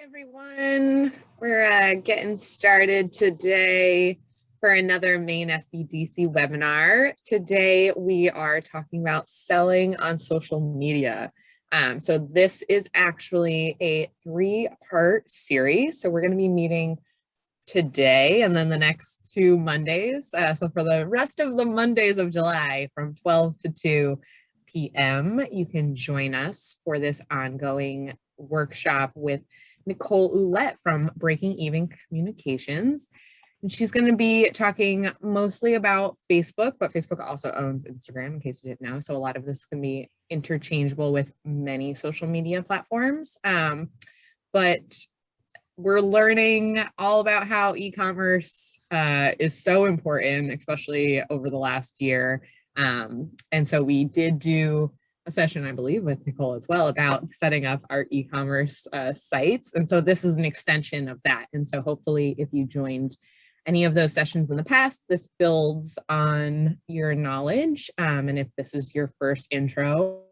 Everyone. We're getting started today for another Maine SBDC webinar. Today we are talking about selling on social media. So this is actually a 3-part series. So we're going to be meeting today and then the next 2 Mondays. So for the rest of the Mondays of July from 12 to 2 p.m., you can join us for this ongoing workshop with Nicole Ouellette from Breaking Even Communications. And she's going to be talking mostly about Facebook, but Facebook also owns Instagram, in case you didn't know. So a lot of this can be interchangeable with many social media platforms. But we're learning all about how e-commerce is so important, especially over the last year. And so we did do a session, I believe, with Nicole as well about setting up our e-commerce sites. And so this is an extension of that. And so hopefully if you joined any of those sessions in the past, this builds on your knowledge. And if this is your first intro,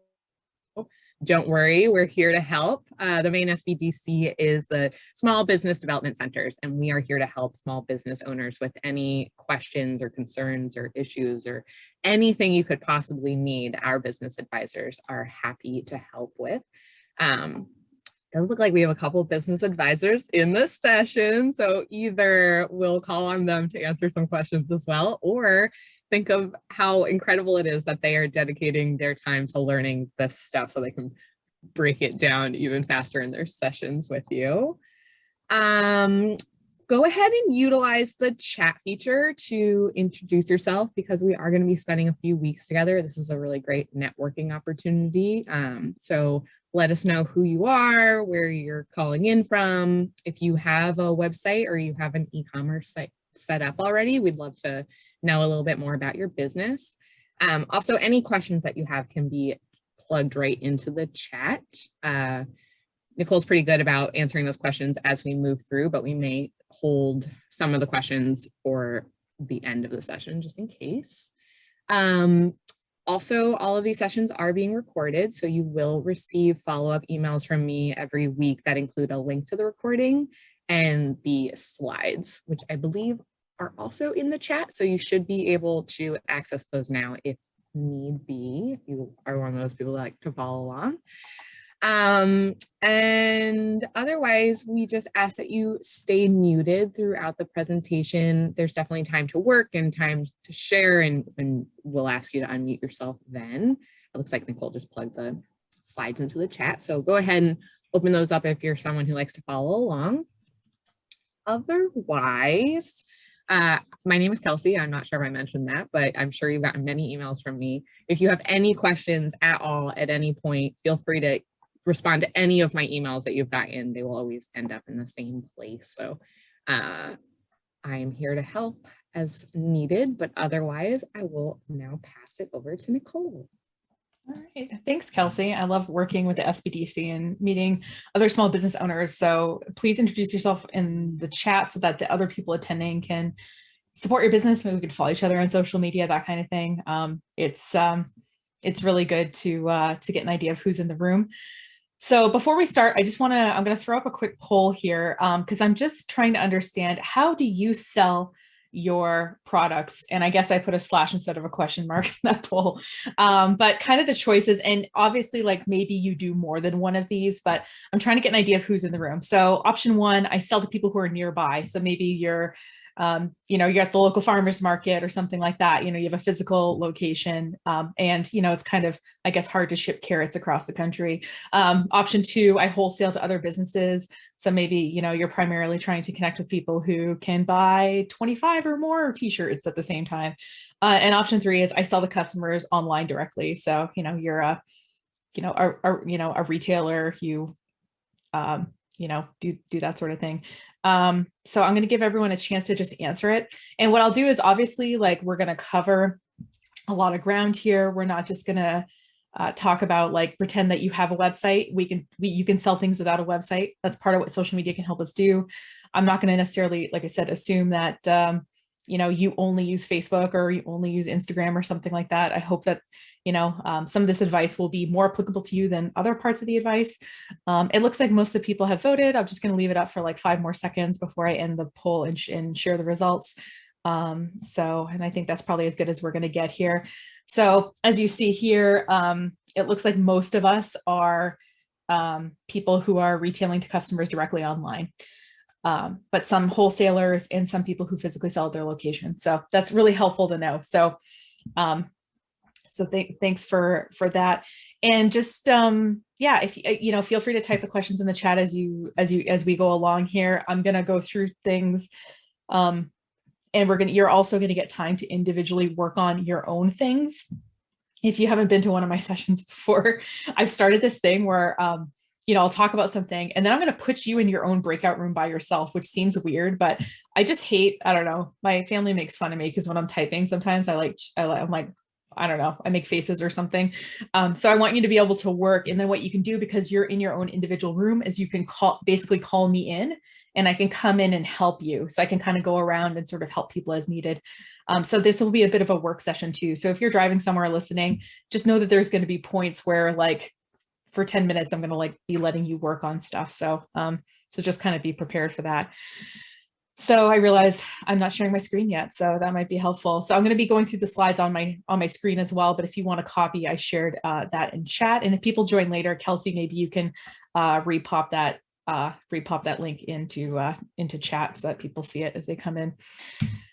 don't worry, we're here to help. The Maine SBDC is the Small Business Development Centers, and we are here to help small business owners with any questions or concerns or issues or anything you could possibly need. Our business advisors are happy to help with. It does look like we have a couple of business advisors in this session, so either we'll call on them to answer some questions as well, or think of how incredible it is that they are dedicating their time to learning this stuff so they can break it down even faster in their sessions with you. Go ahead and utilize the chat feature to introduce yourself, because we are going to be spending a few weeks together. This is a really great networking opportunity. So let us know who you are, where you're calling in from. If you have a website or you have an e-commerce site set up already, we'd love to know a little bit more about your business. Also, any questions that you have can be plugged right into the chat. Nicole's pretty good about answering those questions as we move through, but we may hold some of the questions for the end of the session just in case. Also, all of these sessions are being recorded, so you will receive follow-up emails from me every week that include a link to the recording and the slides, which I believe are also in the chat. So you should be able to access those now if need be, if you are one of those people that like to follow along. And otherwise, we just ask that you stay muted throughout the presentation. There's definitely time to work and time to share, and we'll ask you to unmute yourself then. It looks like Nicole just plugged the slides into the chat. So go ahead and open those up if you're someone who likes to follow along. Otherwise, my name is Kelsey. I'm not sure if I mentioned that, but I'm sure you've gotten many emails from me. If you have any questions at all at any point, feel free to respond to any of my emails that you've gotten. They will always end up in the same place. So I am here to help as needed, but otherwise I will now pass it over to Nicole. All right, thanks, Kelsey. I love working with the SBDC and meeting other small business owners. So please introduce yourself in the chat so that the other people attending can support your business. Maybe we could follow each other on social media, that kind of thing. It's really good to get an idea of who's in the room. So before we start, I'm going to throw up a quick poll here because I'm just trying to understand, how do you sell your products? And I guess I put a slash instead of a question mark in that poll, but kind of the choices. And obviously, like, maybe you do more than one of these, but I'm trying to get an idea of who's in the room. So option 1, I sell to people who are nearby. So maybe you're you're at the local farmers market or something like that. You have a physical location, and it's kind of, I guess, hard to ship carrots across the country. Option 2, I wholesale to other businesses. So maybe, you're primarily trying to connect with people who can buy 25 or more t-shirts at the same time. And option 3 is I sell to customers online directly. So, you're a retailer, you do that sort of thing. So I'm going to give everyone a chance to just answer it. And what I'll do is, obviously, like, we're going to cover a lot of ground here. We're not just going to talk about, like, pretend that you have a website. You can sell things without a website. That's part of what social media can help us do. I'm not going to necessarily, like I said, assume that, you only use Facebook or you only use Instagram or something like that. I hope that, some of this advice will be more applicable to you than other parts of the advice. It looks like most of the people have voted. I'm just going to leave it up for like 5 more seconds before I end the poll and share the results. And I think that's probably as good as we're going to get here. So as you see here, it looks like most of us are people who are retailing to customers directly online. But some wholesalers and some people who physically sell at their location. So that's really helpful to know. So thanks for that. And just yeah, if feel free to type the questions in the chat as we go along here. I'm gonna go through things, and you're also gonna get time to individually work on your own things. If you haven't been to one of my sessions before, I've started this thing where I'll talk about something and then I'm going to put you in your own breakout room by yourself, which seems weird, but I just hate, I don't know. My family makes fun of me because when I'm typing, sometimes I'm like, I don't know, I make faces or something. So I want you to be able to work. And then what you can do, because you're in your own individual room, is you can basically call me in and I can come in and help you. So I can kind of go around and sort of help people as needed. So this will be a bit of a work session too. So if you're driving somewhere listening, just know that there's going to be points where like, for 10 minutes, I'm going to like be letting you work on stuff. So just kind of be prepared for that. So I realized I'm not sharing my screen yet, so that might be helpful. So I'm going to be going through the slides on my screen as well. But if you want a copy, I shared that in chat. And if people join later, Kelsey, maybe you can repop that link into chat so that people see it as they come in.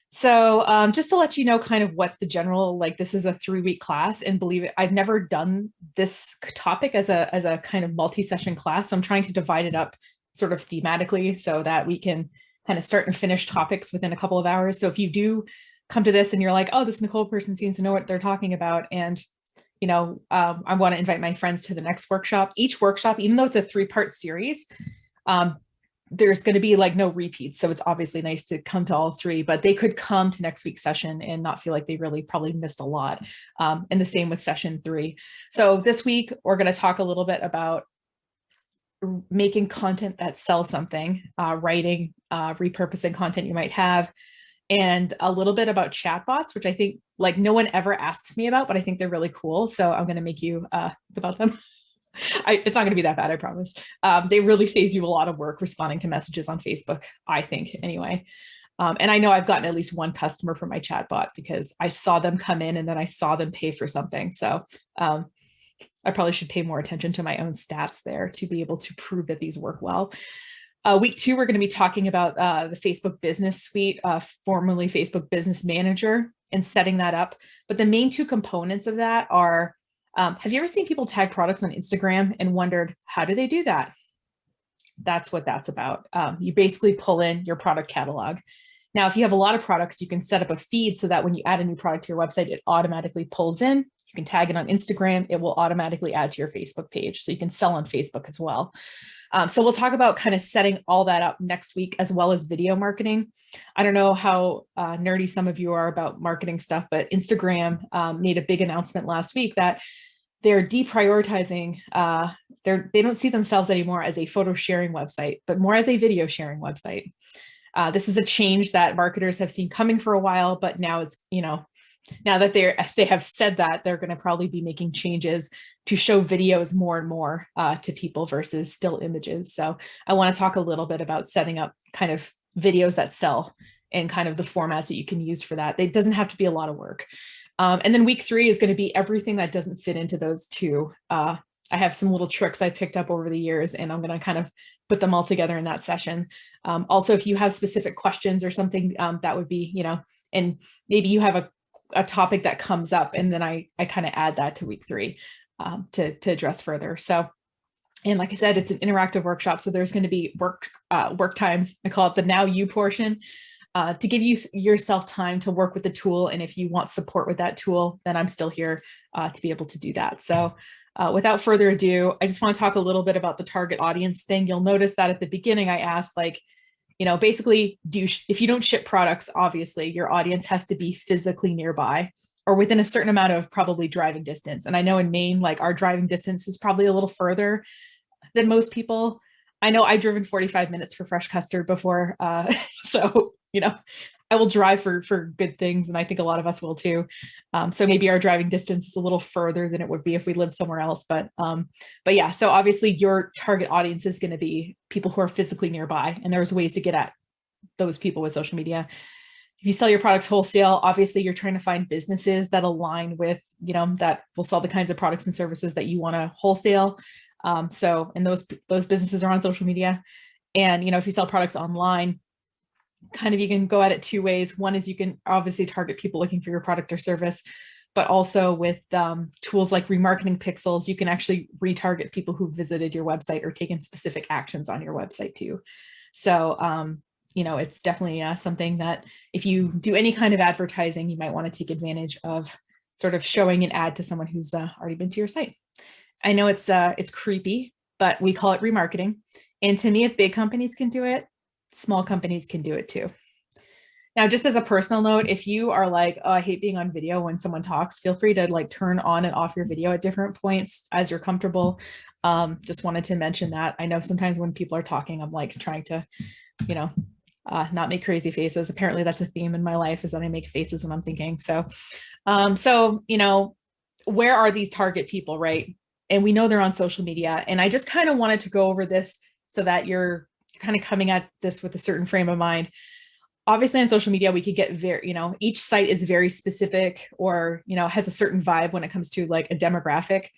So just to let you know kind of what the general, like this is a 3-week class, and believe it, I've never done this topic as a kind of multi-session class. So I'm trying to divide it up sort of thematically so that we can kind of start and finish topics within a couple of hours. So if you do come to this and you're like, oh, this Nicole person seems to know what they're talking about, and I want to invite my friends to the next workshop. Each workshop, even though it's a 3-part series, there's going to be like no repeats. So it's obviously nice to come to all 3, but they could come to next week's session and not feel like they really probably missed a lot. And the same with session 3. So this week, we're going to talk a little bit about making content that sells something, writing, repurposing content you might have, and a little bit about chatbots, which I think like no one ever asks me about, but I think they're really cool. So I'm going to make you about them. It's not going to be that bad, I promise. They really saves you a lot of work responding to messages on Facebook, I think, anyway. And I know I've gotten at least one customer from my chatbot because I saw them come in and then I saw them pay for something. So I probably should pay more attention to my own stats there to be able to prove that these work well. Week 2, we're going to be talking about the Facebook Business Suite, formerly Facebook Business Manager, and setting that up. But the main 2 components of that are, have you ever seen people tag products on Instagram and wondered, how do they do that? That's what that's about. You basically pull in your product catalog. Now, if you have a lot of products, you can set up a feed so that when you add a new product to your website, it automatically pulls in. You can tag it on Instagram. It will automatically add to your Facebook page. So you can sell on Facebook as well. So we'll talk about kind of setting all that up next week, as well as video marketing. I don't know how nerdy some of you are about marketing stuff, but Instagram made a big announcement last week that they're deprioritizing, they don't see themselves anymore as a photo sharing website, but more as a video sharing website. This is a change that marketers have seen coming for a while, but now it's, now that they have said that, they're going to probably be making changes to show videos more and more to people versus still images. So I want to talk a little bit about setting up kind of videos that sell and kind of the formats that you can use for that. It doesn't have to be a lot of work. And then week 3 is going to be everything that doesn't fit into those 2. I have some little tricks I picked up over the years, and I'm going to kind of put them all together in that session. Also, if you have specific questions or something, that would be, and maybe you have a topic that comes up, and then I kind of add that to week 3 to address further. So, and like I said, it's an interactive workshop. So there's going to be work times. I call it the now you portion. To give yourself time to work with the tool. And if you want support with that tool, then I'm still here to be able to do that. So without further ado, I just want to talk a little bit about the target audience thing. You'll notice that at the beginning, I asked basically, if you don't ship products, obviously your audience has to be physically nearby or within a certain amount of probably driving distance. And I know in Maine, like our driving distance is probably a little further than most people. I know I've driven 45 minutes for fresh custard before. So, I will drive for good things, and I think a lot of us will too. So maybe our driving distance is a little further than it would be if we lived somewhere else. But yeah, so obviously your target audience is going to be people who are physically nearby, and there's ways to get at those people with social media. If you sell your products wholesale, obviously you're trying to find businesses that align with, that will sell the kinds of products and services that you want to wholesale. And those businesses are on social media. And, if you sell products online, kind of, you can go at it two ways. One is you can obviously target people looking for your product or service, but also with tools like remarketing pixels, you can actually retarget people who visited your website or taken specific actions on your website too. So, it's definitely something that if you do any kind of advertising, you might want to take advantage of sort of showing an ad to someone who's already been to your site. I know it's creepy, but we call it remarketing. And to me, if big companies can do it, small companies can do it too. Now, just as a personal note, if you are like, oh, I hate being on video when someone talks, feel free to like turn on and off your video at different points as you're comfortable. Just wanted to mention that. I know sometimes when people are talking, I'm like trying to, not make crazy faces. Apparently that's a theme in my life, is that I make faces when I'm thinking. So, where are these target people, right? And we know they're on social media. And I just kind of wanted to go over this so that you're kind of coming at this with a certain frame of mind. Obviously on social media, we could get each site is very specific, or, has a certain vibe when it comes to like a demographic.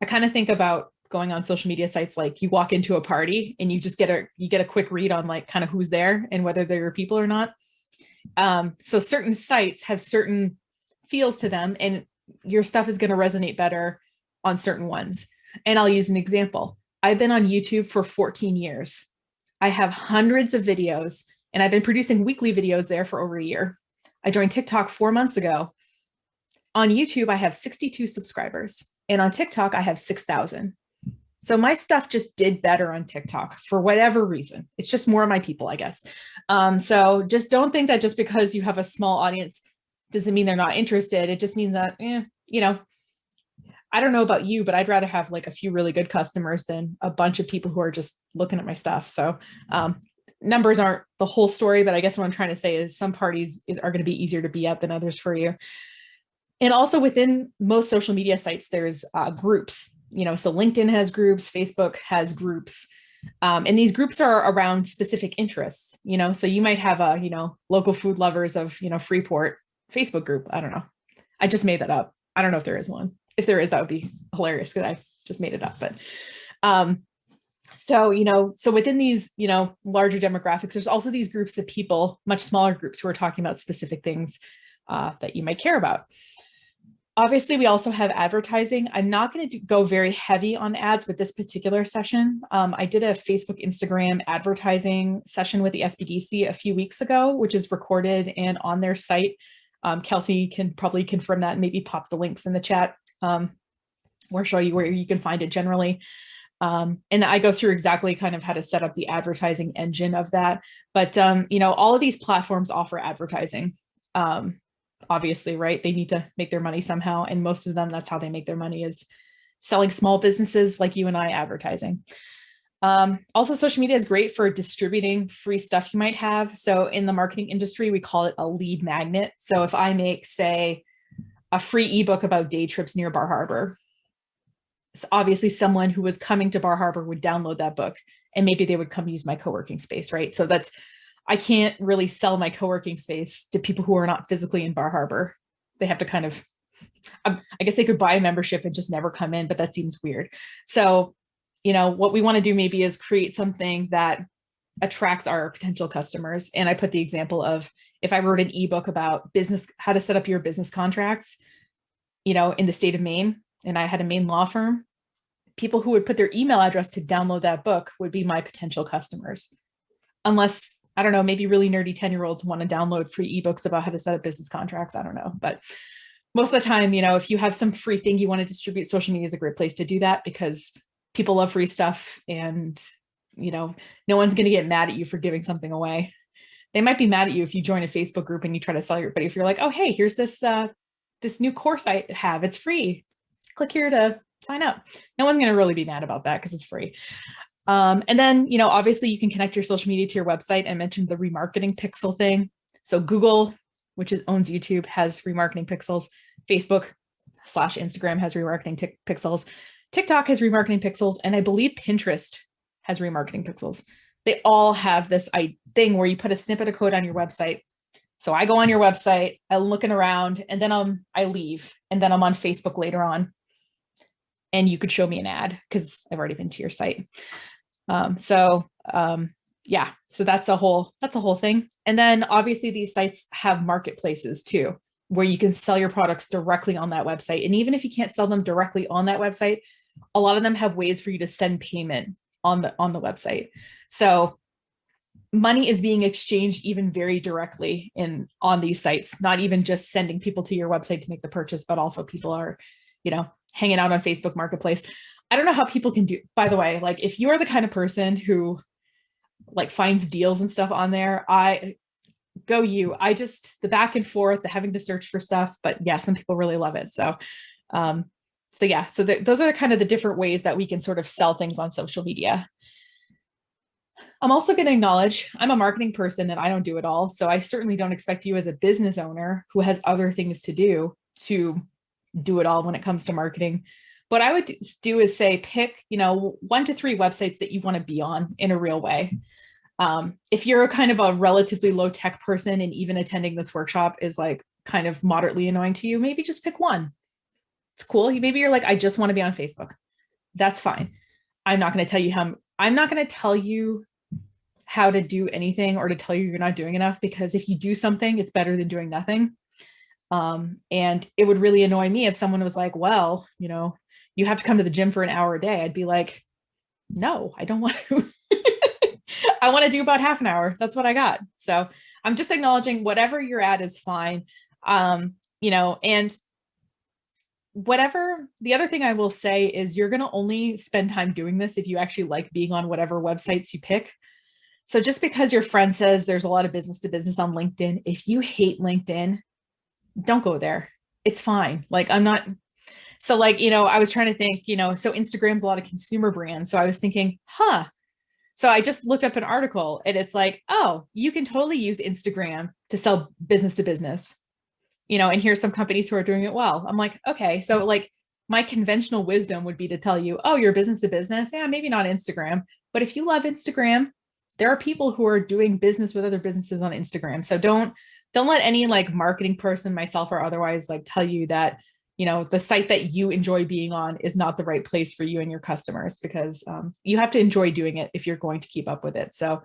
I kind of think about going on social media sites like you walk into a party and you just get a quick read on like kind of who's there and whether they're your people or not. So certain sites have certain feels to them, and your stuff is going to resonate better on certain ones. And I'll use an example. I've been on YouTube for 14 years. I have hundreds of videos, and I've been producing weekly videos there for over a year. I joined TikTok 4 months ago. On YouTube, I have 62 subscribers, and on TikTok, I have 6,000. So my stuff just did better on TikTok for whatever reason. It's just more of my people, I guess. So just don't think that just because you have a small audience doesn't mean they're not interested. It just means that, I don't know about you, but I'd rather have like a few really good customers than a bunch of people who are just looking at my stuff. So numbers aren't the whole story, but I guess what I'm trying to say is some parties are going to be easier to be at than others for you. And also within most social media sites, there's groups, so LinkedIn has groups, Facebook has groups, and these groups are around specific interests, so you might have a, local food lovers of, Freeport Facebook group. I don't know. I just made that up. I don't know if there is one. If there is, that would be hilarious because I just made it up. But so within these, larger demographics, there's also these groups of people, much smaller groups, who are talking about specific things that you might care about. Obviously, we also have advertising. I'm not going to go very heavy on ads with this particular session. I did a Facebook, Instagram advertising session with the SBDC a few weeks ago, which is recorded and on their site. Kelsey can probably confirm that and maybe pop the links in the chat or show you where you can find it generally. And I go through exactly kind of how to set up the advertising engine of that. But, all of these platforms offer advertising. Obviously, right? They need to make their money somehow. And most of them, that's how they make their money, is selling small businesses like you and I advertising. Also, social media is great for distributing free stuff you might have. So in the marketing industry, we call it a lead magnet. So if I make, say, a free ebook about day trips near Bar Harbor, so obviously someone who was coming to Bar Harbor would download that book, and maybe they would come use my co-working space, right? So I can't really sell my co-working space to people who are not physically in Bar Harbor. They have to kind of, I guess they could buy a membership and just never come in, but that seems weird. So, what we want to do maybe is create something that attracts our potential customers. And I put the example of, if I wrote an ebook about how to set up your business contracts, in the state of Maine, and I had a Maine law firm, people who would put their email address to download that book would be my potential customers. Unless, I don't know, maybe really nerdy 10-year-olds want to download free ebooks about how to set up business contracts. I don't know. But most of the time, if you have some free thing you want to distribute, social media is a great place to do that, because people love free stuff, and, no one's going to get mad at you for giving something away. They might be mad at you if you join a Facebook group and you try to sell but if you're like, oh, hey, here's this new course I have, it's free. Click here to sign up. No one's going to really be mad about that because it's free. And then, obviously you can connect your social media to your website. I mentioned the remarketing pixel thing. So Google, which owns YouTube, has remarketing pixels. Facebook/Instagram has remarketing pixels. TikTok has remarketing pixels. And I believe Pinterest has remarketing pixels. They all have this thing where you put a snippet of code on your website. So I go on your website, I'm looking around, and then I leave, and then I'm on Facebook later on. And you could show me an ad because I've already been to your site. Yeah, so that's a whole thing. And then obviously these sites have marketplaces too, where you can sell your products directly on that website. And even if you can't sell them directly on that website, a lot of them have ways for you to send payment on the website. So money is being exchanged even very directly on these sites, not even just sending people to your website to make the purchase, but also people are, hanging out on Facebook Marketplace. I don't know how people can do, by the way, like if you are the kind of person who like finds deals and stuff on there, the back and forth, the having to search for stuff, but yeah, some people really love it. So those are kind of the different ways that we can sort of sell things on social media. I'm also going to acknowledge I'm a marketing person and I don't do it all. So I certainly don't expect you as a business owner who has other things to do it all when it comes to marketing. What I would do is say, pick, 1 to 3 websites that you want to be on in a real way. If you're kind of a relatively low tech person and even attending this workshop is like kind of moderately annoying to you, maybe just pick one. It's cool. Maybe you're like, I just want to be on Facebook. That's fine. I'm not going to tell you how to do anything or to tell you you're not doing enough, because if you do something, it's better than doing nothing. And it would really annoy me if someone was like, well, you have to come to the gym for an hour a day. I'd be like, no, I don't want to. I want to do about half an hour. That's what I got. So I'm just acknowledging whatever you're at is fine. And whatever, the other thing I will say is you're going to only spend time doing this if you actually like being on whatever websites you pick. So just because your friend says there's a lot of business to business on LinkedIn, if you hate LinkedIn, don't go there. It's fine. Like I was trying to think, so Instagram's a lot of consumer brands. So I was thinking, so I just looked up an article and it's like, oh, you can totally use Instagram to sell business to business, and here's some companies who are doing it well. I'm like, okay. So like my conventional wisdom would be to tell you, oh, you're business to business. Yeah, maybe not Instagram, but if you love Instagram, there are people who are doing business with other businesses on Instagram. So don't let any like marketing person, myself or otherwise, like tell you that, the site that you enjoy being on is not the right place for you and your customers, because you have to enjoy doing it if you're going to keep up with it. So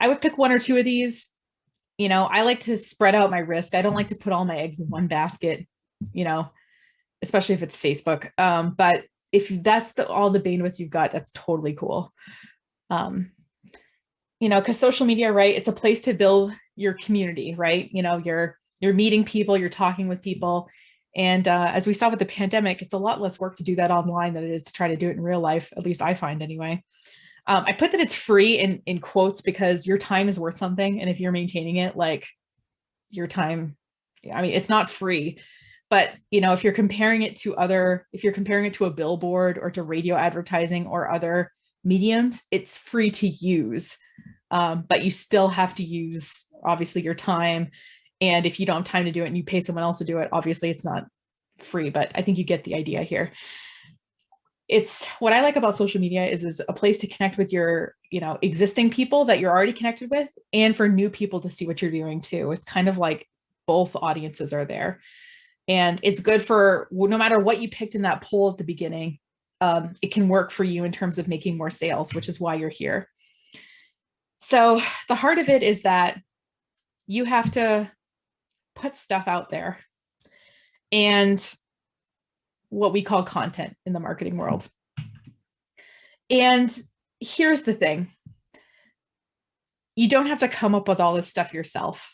I would pick 1 or 2 of these. I like to spread out my risk. I don't like to put all my eggs in one basket, especially if it's Facebook. But if that's all the bandwidth you've got, that's totally cool. Because social media, right? It's a place to build your community, right? You're meeting people, you're talking with people. And as we saw with the pandemic, it's a lot less work to do that online than it is to try to do it in real life. At least I find anyway. I put that it's free in quotes because your time is worth something. And if you're maintaining it, like your time, it's not free, but if you're comparing it to a billboard or to radio advertising or other mediums, it's free to use. But you still have to use obviously your time. And if you don't have time to do it and you pay someone else to do it, obviously it's not free, but I think you get the idea here. It's what I like about social media is a place to connect with your, existing people that you're already connected with, and for new people to see what you're doing too. It's kind of like both audiences are there, and it's good for no matter what you picked in that poll at the beginning. It can work for you in terms of making more sales, which is why you're here. So the heart of it is that you have to put stuff out there, and what we call content in the marketing world. And here's the thing. You don't have to come up with all this stuff yourself.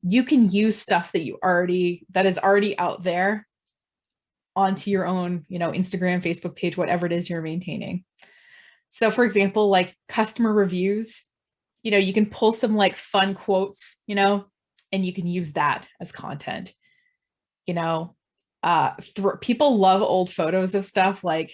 You can use stuff that is already out there onto your own, Instagram, Facebook page, whatever it is you're maintaining. So for example, like customer reviews, you can pull some like fun quotes, and you can use that as content. People love old photos of stuff. Like,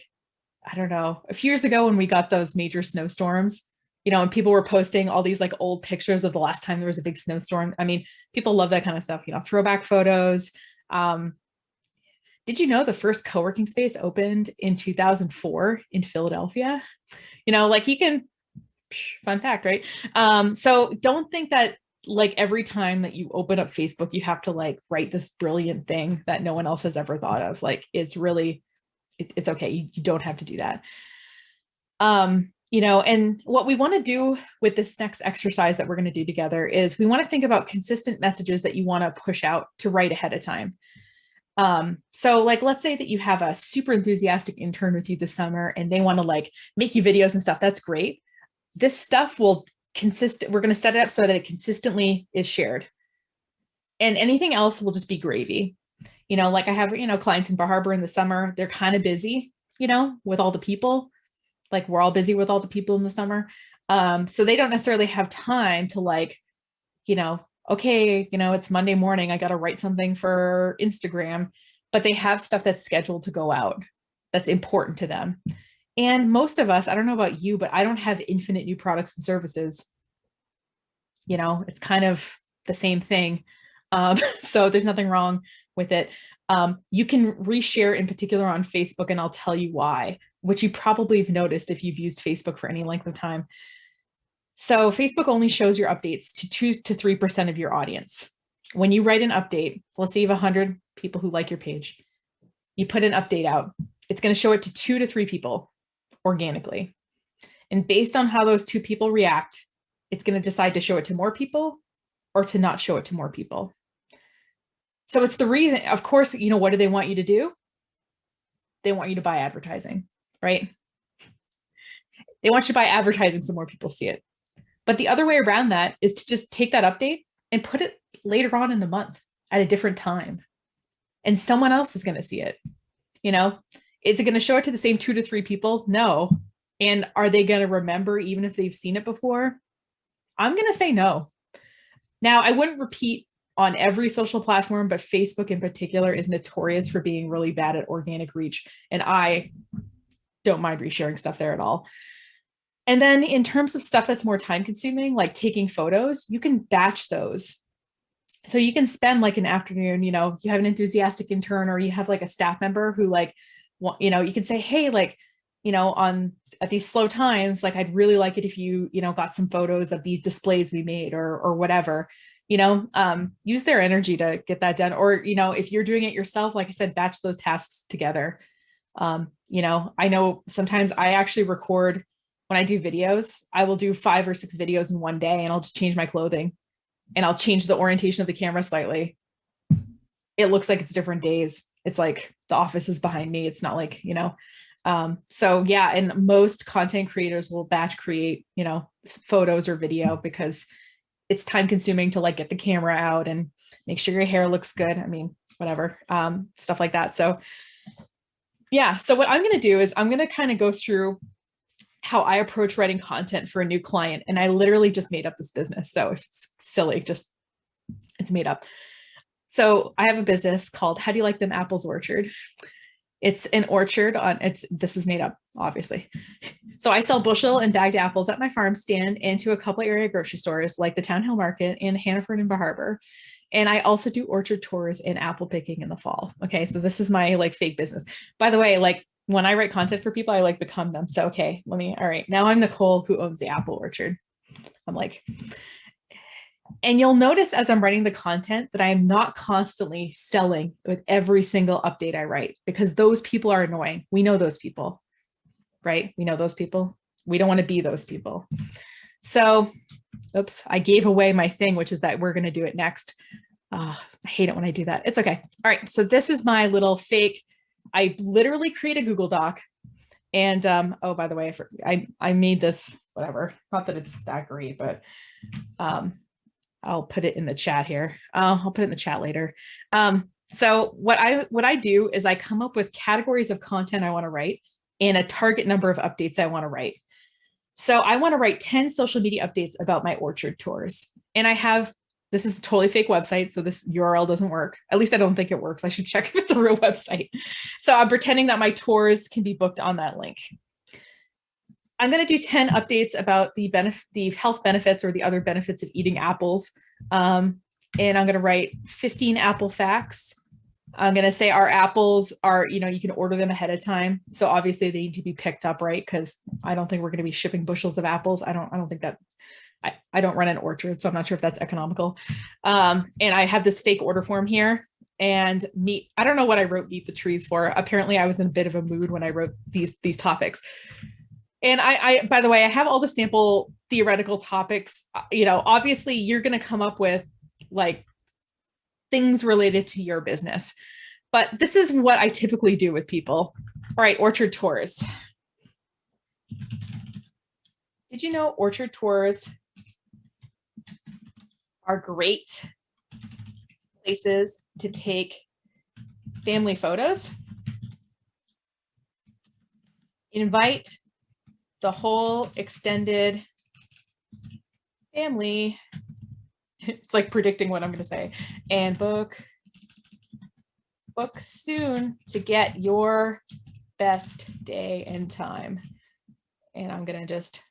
I don't know, a few years ago when we got those major snowstorms, and people were posting all these like old pictures of the last time there was a big snowstorm. I mean, people love that kind of stuff, throwback photos. Did you know the first co-working space opened in 2004 in Philadelphia? Like you can, fun fact, right? So don't think that like every time that you open up Facebook, you have to like write this brilliant thing that no one else has ever thought of. Like it's really, it's okay. You don't have to do that. And what we want to do with this next exercise that we're going to do together is we want to think about consistent messages that you want to push out to write ahead of time. So like, let's say that you have a super enthusiastic intern with you this summer and they want to like make you videos and stuff. That's great. This stuff will we're going to set it up so that it consistently is shared. And anything else will just be gravy. Like I have, clients in Bar Harbor in the summer, they're kind of busy, with all the people, like we're all busy with all the people in the summer. So they don't necessarily have time to like, okay, it's Monday morning, I got to write something for Instagram, but they have stuff that's scheduled to go out that's important to them. And most of us, I don't know about you, but I don't have infinite new products and services. It's kind of the same thing. So there's nothing wrong with it. You can reshare in particular on Facebook, and I'll tell you why, which you probably have noticed if you've used Facebook for any length of time. So Facebook only shows your updates to 2 to 3% of your audience. When you write an update, let's say you have 100 people who like your page, you put an update out, it's going to show it to 2 to 3 people organically. And based on how those 2 people react, it's going to decide to show it to more people or to not show it to more people. So it's the reason, of course, what do they want you to do? They want you to buy advertising, right? They want you to buy advertising so more people see it. But the other way around that is to just take that update and put it later on in the month at a different time. And someone else is going to see it. Is it going to show it to the same 2 to 3 people? No. And are they going to remember even if they've seen it before? I'm going to say no. Now, I wouldn't repeat on every social platform, but Facebook in particular is notorious for being really bad at organic reach. And I don't mind resharing stuff there at all. And then in terms of stuff that's more time consuming, like taking photos, you can batch those. So you can spend like an afternoon, you have an enthusiastic intern or you have like a staff member who like, you can say, hey, like, at these slow times, like, I'd really like it if you, got some photos of these displays we made or whatever, use their energy to get that done. Or, if you're doing it yourself, like I said, batch those tasks together. I know sometimes I actually record when I do videos, I will do 5 or 6 videos in one day and I'll just change my clothing and I'll change the orientation of the camera slightly. It looks like it's different days. It's like the office is behind me. It's not like, so yeah. And most content creators will batch create, photos or video because it's time consuming to like get the camera out and make sure your hair looks good. I mean, whatever, stuff like that. So yeah. So what I'm going to do is I'm going to kind of go through how I approach writing content for a new client. And I literally just made up this business. So if it's silly, it's made up. So I have a business called How Do You Like Them Apples Orchard. It's an orchard this is made up, obviously. So I sell bushel and bagged apples at my farm stand and to a couple of area grocery stores like the Town Hill Market in Hannaford and Bar Harbor. And I also do orchard tours and apple picking in the fall. Okay. So this is my like fake business. By the way, like when I write content for people, I like become them. So, okay, all right, now I'm Nicole who owns the apple orchard. I'm like, and you'll notice as I'm writing the content that I am not constantly selling with every single update I write because those people are annoying. We know those people, right? We know those people. We don't want to be those people. So, oops, I gave away my thing, which is that we're going to do it next. I hate it when I do that. It's okay. All right. So this is my little fake. I literally create a Google Doc and, oh, by the way, I made this, whatever, not that it's that great, but, I'll put it in the chat here. I'll put it in the chat later. So what I do is I come up with categories of content I want to write and a target number of updates I want to write. So I want to write 10 social media updates about my orchard tours. And this is a totally fake website. So this URL doesn't work. At least I don't think it works. I should check if it's a real website. So I'm pretending that my tours can be booked on that link. I'm going to do 10 updates about the health benefits or the other benefits of eating apples. And I'm going to write 15 apple facts. I'm going to say our apples are, you can order them ahead of time. So obviously they need to be picked up, right? Because I don't think we're going to be shipping bushels of apples. I don't think that, I don't run an orchard, so I'm not sure if that's economical. And I have this fake order form here. And meet, I don't know what I wrote meet the trees for. Apparently I was in a bit of a mood when I wrote these topics. And I, by the way, I have all the sample theoretical topics. Obviously you're going to come up with like things related to your business, but this is what I typically do with people. All right, orchard tours. Did you know orchard tours are great places to take family photos? Invite the whole extended family. It's like predicting what I'm going to say. And book soon to get your best day and time. And I'm going to just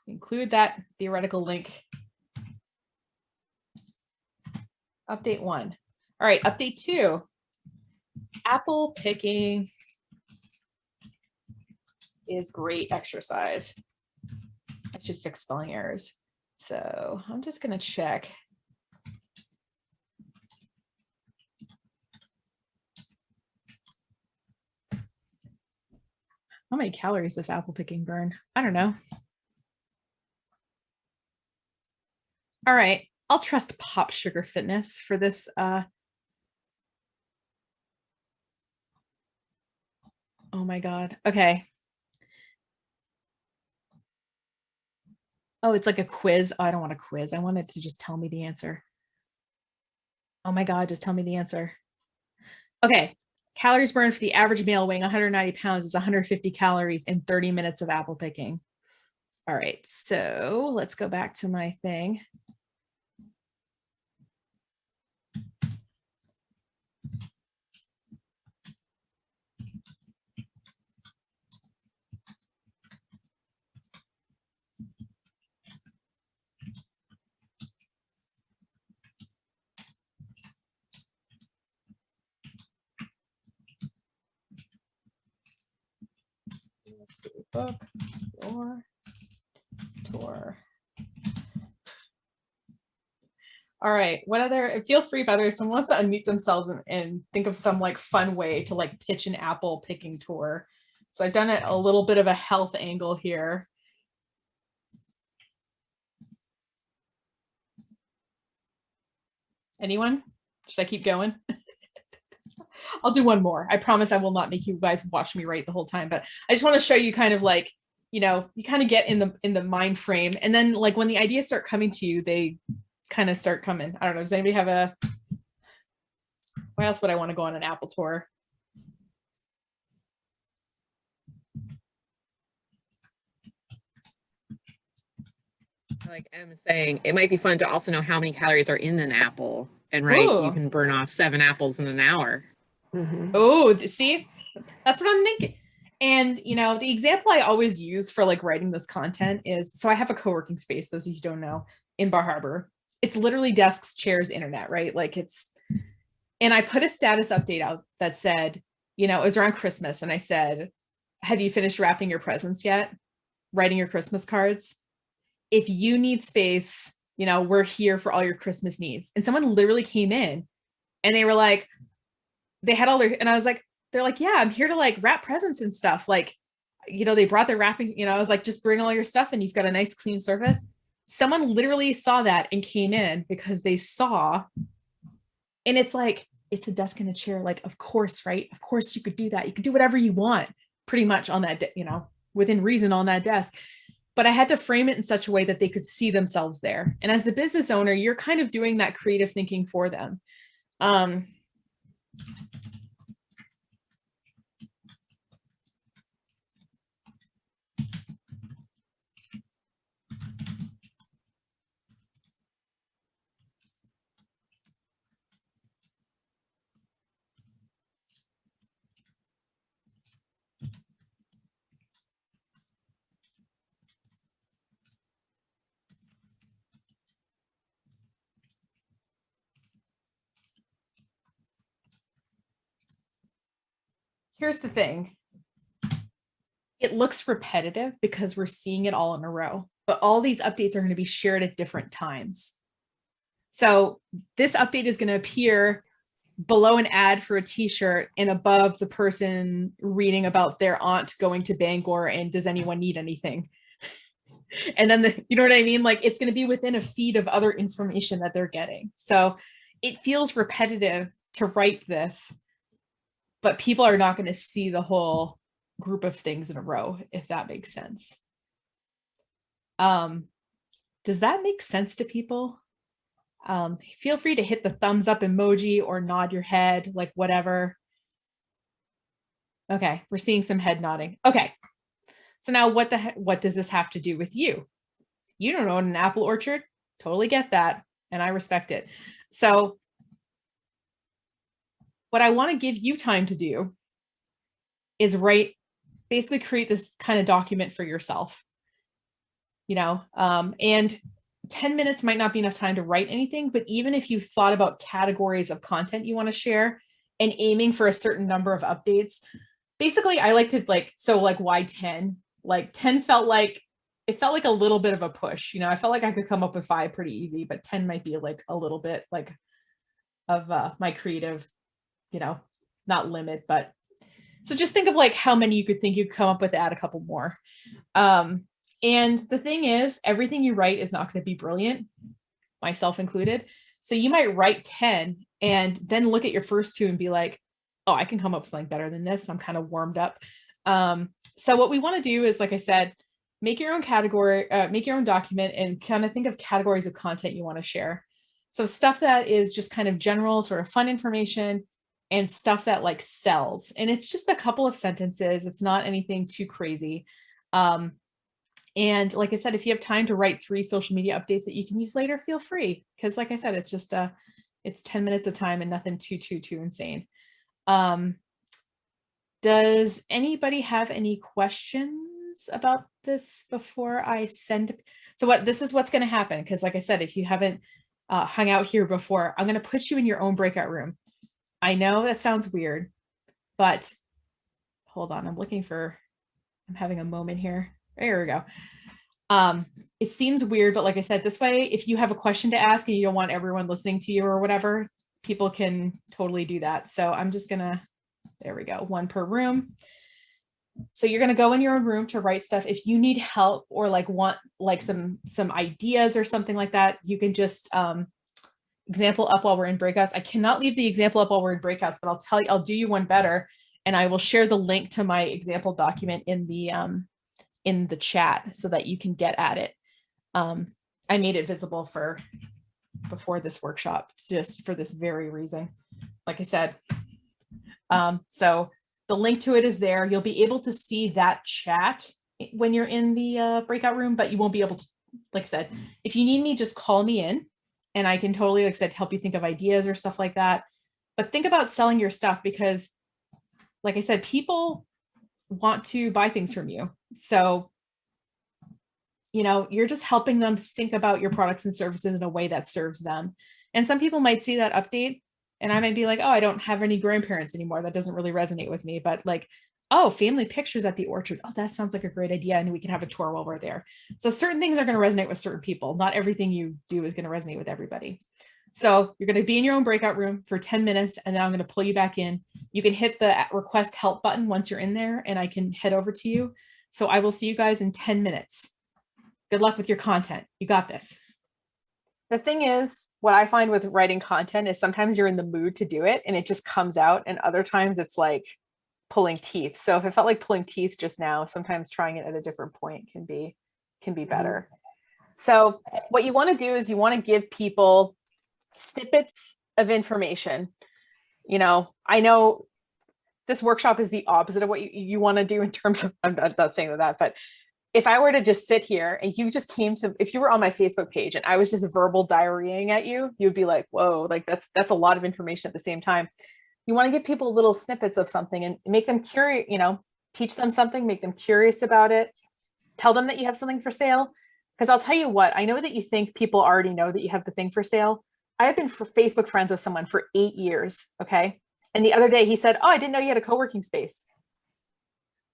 include that theoretical link. Update 1. All right, update 2. Apple picking is great exercise. I should fix spelling errors. So I'm just going to check. How many calories does apple picking burn? I don't know. All right, I'll trust Pop Sugar Fitness for this. Oh my God. Okay. Oh, it's like a quiz. Oh, I don't want a quiz. I want it to just tell me the answer. Oh my God, just tell me the answer. Okay. Calories burned for the average male weighing 190 pounds is 150 calories in 30 minutes of apple picking. All right, so let's go back to my thing. Book your tour. All right, what other, feel free, by the way, if someone wants to unmute themselves and think of some like fun way to like pitch an apple picking tour. So I've done it a little bit of a health angle here. Anyone? Should I keep going? I'll do one more. I promise I will not make you guys watch me write the whole time, but I just want to show you kind of like, you kind of get in the mind frame, and then like when the ideas start coming to you, they kind of start coming. I don't know. Does anybody have a, why else would I want to go on an Apple tour? Like Em is saying, it might be fun to also know how many calories are in an apple. And right, Ooh. you can burn off 7 apples in an hour. Mm-hmm. Oh, see, that's what I'm thinking. And, the example I always use for like writing this content is, so I have a co-working space, those of you who don't know, in Bar Harbor. It's literally desks, chairs, internet, right? Like and I put a status update out that said, it was around Christmas. And I said, have you finished wrapping your presents yet? Writing your Christmas cards? If you need space, we're here for all your Christmas needs. And someone literally came in and they were like, they had all their, and I was like, they're like, yeah, I'm here to like wrap presents and stuff. Like, they brought their wrapping, I was like, just bring all your stuff and you've got a nice clean surface. Someone literally saw that and came in because they saw, and it's like, it's a desk and a chair. Like, of course, right? Of course you could do that. You could do whatever you want pretty much on that, within reason on that desk. But I had to frame it in such a way that they could see themselves there. And as the business owner, you're kind of doing that creative thinking for them. here's the thing. It looks repetitive because we're seeing it all in a row, but all these updates are going to be shared at different times. So this update is going to appear below an ad for a t-shirt and above the person reading about their aunt going to Bangor and does anyone need anything? And then you know what I mean? Like it's going to be within a feed of other information that they're getting. So it feels repetitive to write this, but people are not going to see the whole group of things in a row, if that makes sense. Does that make sense to people? Feel free to hit the thumbs up emoji or nod your head, like whatever. Okay, we're seeing some head nodding. Okay, so now what does this have to do with you? You don't own an apple orchard. Totally get that, and I respect it. So what I want to give you time to do is basically create this kind of document for yourself, and 10 minutes might not be enough time to write anything, but even if you thought about categories of content you want to share and aiming for a certain number of updates, basically I like to why 10? Like 10 felt like a little bit of a push. I felt like I could come up with 5 pretty easy, but 10 might be like a little bit like of my creative, not limit, but so just think of like how many you could think you'd come up with, add a couple more. And the thing is, everything you write is not going to be brilliant, myself included. So you might write 10 and then look at your first 2 and be like, oh, I can come up with something better than this. I'm kind of warmed up. So what we want to do is, like I said, make your own category, make your own document and kind of think of categories of content you want to share. So stuff that is just kind of general, sort of fun information, and stuff that like sells. And it's just a couple of sentences. It's not anything too crazy. And like I said, if you have time to write 3 social media updates that you can use later, feel free. Because like I said, it's just it's 10 minutes of time and nothing too insane. Does anybody have any questions about this before I send? So this is what's going to happen. Because like I said, if you haven't hung out here before, I'm going to put you in your own breakout room. I know that sounds weird, but hold on. I'm having a moment here. There we go. It seems weird, but like I said, this way, if you have a question to ask and you don't want everyone listening to you or whatever, people can totally do that. So I'm just there we go, 1 per room. So you're gonna go in your own room to write stuff. If you need help or like want like some ideas or something like that, you can just example up while we're in breakouts. I cannot leave the example up while we're in breakouts, but I'll do you one better, and I will share the link to my example document in the chat so that you can get at it. I made it visible before this workshop, just for this very reason. Like I said, so the link to it is there. You'll be able to see that chat when you're in the breakout room, but you won't be able to, like I said, if you need me, just call me in and I can totally, like I said, help you think of ideas or stuff like that. But think about selling your stuff because, like I said, people want to buy things from you. So, you're just helping them think about your products and services in a way that serves them. And some people might see that update and I might be like, oh, I don't have any grandparents anymore. That doesn't really resonate with me. But like, oh, family pictures at the orchard. Oh, that sounds like a great idea. And we can have a tour while we're there. So certain things are going to resonate with certain people. Not everything you do is going to resonate with everybody. So you're going to be in your own breakout room for 10 minutes, and then I'm going to pull you back in. You can hit the request help button once you're in there, and I can head over to you. So I will see you guys in 10 minutes. Good luck with your content. You got this. The thing is, what I find with writing content is sometimes you're in the mood to do it and it just comes out, and other times it's like pulling teeth. So if it felt like pulling teeth just now, sometimes trying it at a different point can be better. So what you want to do is you want to give people snippets of information. I know this workshop is the opposite of what you want to do in terms of, I'm not saying that, but if I were to just sit here and you just if you were on my Facebook page and I was just verbal diarrheaing at you, you'd be like, whoa, like that's a lot of information at the same time. You want to give people little snippets of something and make them curious, teach them something, make them curious about it. Tell them that you have something for sale. Because I'll tell you what, I know that you think people already know that you have the thing for sale. I have been Facebook friends with someone for 8 years, okay? And the other day he said, oh, I didn't know you had a co-working space.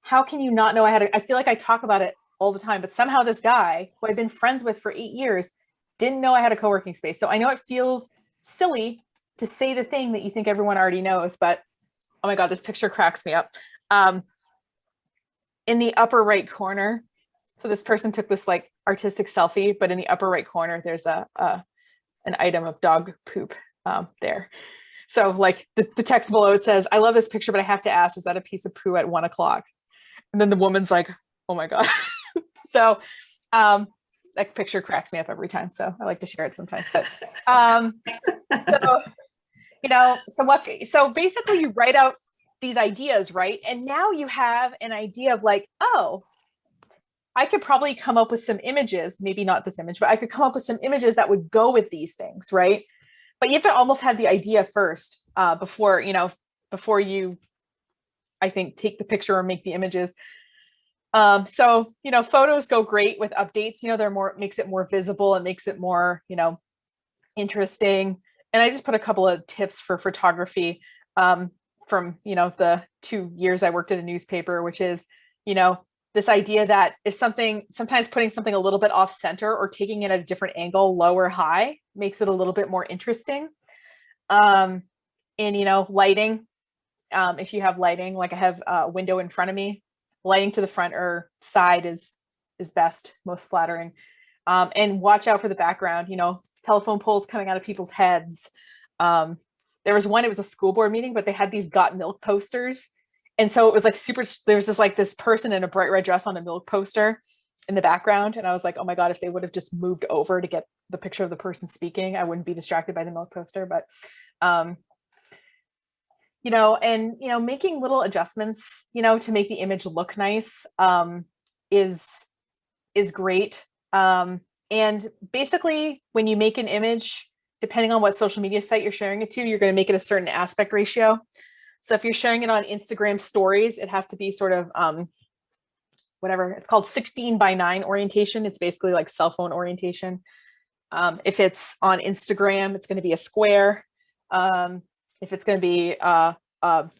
how can you not know I feel like I talk about it all the time, but somehow this guy who I've been friends with for 8 years didn't know I had a co-working space. So I know it feels silly to say the thing that you think everyone already knows, but oh my God, this picture cracks me up. In the upper right corner, so this person took this like artistic selfie, but in the upper right corner, there's an item of dog poop there. So like the text below, it says, "I love this picture, but I have to ask, is that a piece of poo at 1 o'clock?" And then the woman's like, "Oh my God." So that picture cracks me up every time. So I like to share it sometimes. But so, so basically you write out these ideas, right? And now you have an idea of like, oh, I could probably come up with some images, maybe not this image, but I could come up with some images that would go with these things, right? But you have to almost have the idea first before you, I think, take the picture or make the images. So, photos go great with updates, makes it more visible. It makes it more, interesting. And I just put a couple of tips for photography from, the 2 years I worked at a newspaper, which is, this idea that if sometimes putting something a little bit off center or taking it at a different angle, low or high, makes it a little bit more interesting. And, lighting, if you have lighting, like I have a window in front of me, lighting to the front or side is best, most flattering. And watch out for the background, telephone poles coming out of people's heads. There was one, it was a school board meeting, but they had these Got Milk posters. And so it was like there was this person in a bright red dress on a milk poster in the background. And I was like, oh my God, if they would have just moved over to get the picture of the person speaking, I wouldn't be distracted by the milk poster. But, making little adjustments, to make the image look nice is great. And basically, when you make an image, depending on what social media site you're sharing it to, you're going to make it a certain aspect ratio. So if you're sharing it on Instagram stories, it has to be sort of whatever it's called, 16:9 orientation. It's basically like cell phone orientation. If it's on Instagram, it's going to be a square. If it's going to be a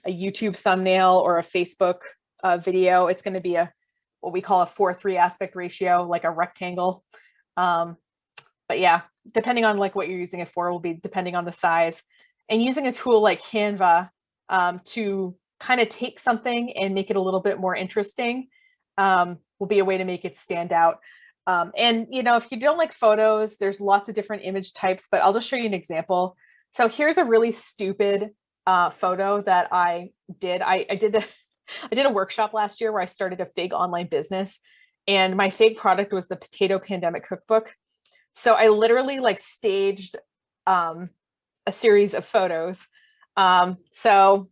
YouTube thumbnail or a Facebook video, it's going to be what we call a 4:3 aspect ratio, like a rectangle. But yeah, depending on like what you're using it for will be depending on the size. And using a tool like Canva to kind of take something and make it a little bit more interesting will be a way to make it stand out. And if you don't like photos, there's lots of different image types, but I'll just show you an example. So here's a really stupid photo that I did. I did a workshop last year where I started a fig online business, and my fig product was the Potato Pandemic Cookbook. So I literally like staged a series of photos. So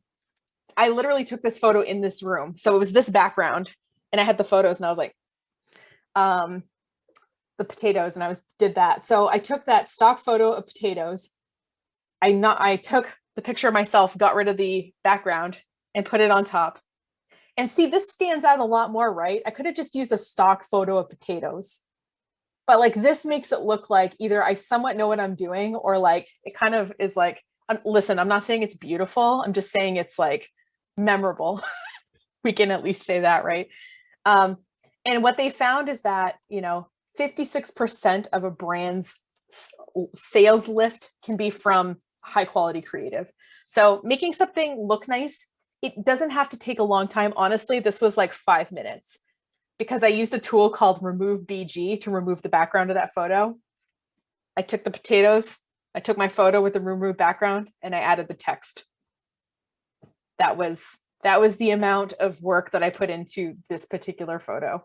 I literally took this photo in this room. So it was this background and I had the photos and I was like, the potatoes, and I did that. So I took that stock photo of potatoes. I took the picture of myself, got rid of the background and put it on top. And see, this stands out a lot more, right? I could have just used a stock photo of potatoes, but like this makes it look like either I somewhat know what I'm doing or like it kind of is like, listen, I'm not saying it's beautiful. I'm just saying it's like memorable. We can at least say that, right? And what they found is that, 56% of a brand's sales lift can be from high quality creative. So making something look nice, it doesn't have to take a long time. Honestly, this was like 5 minutes because I used a tool called Remove BG to remove the background of that photo. I took the potatoes, I took my photo with the removed background, and I added the text. That was the amount of work that I put into this particular photo.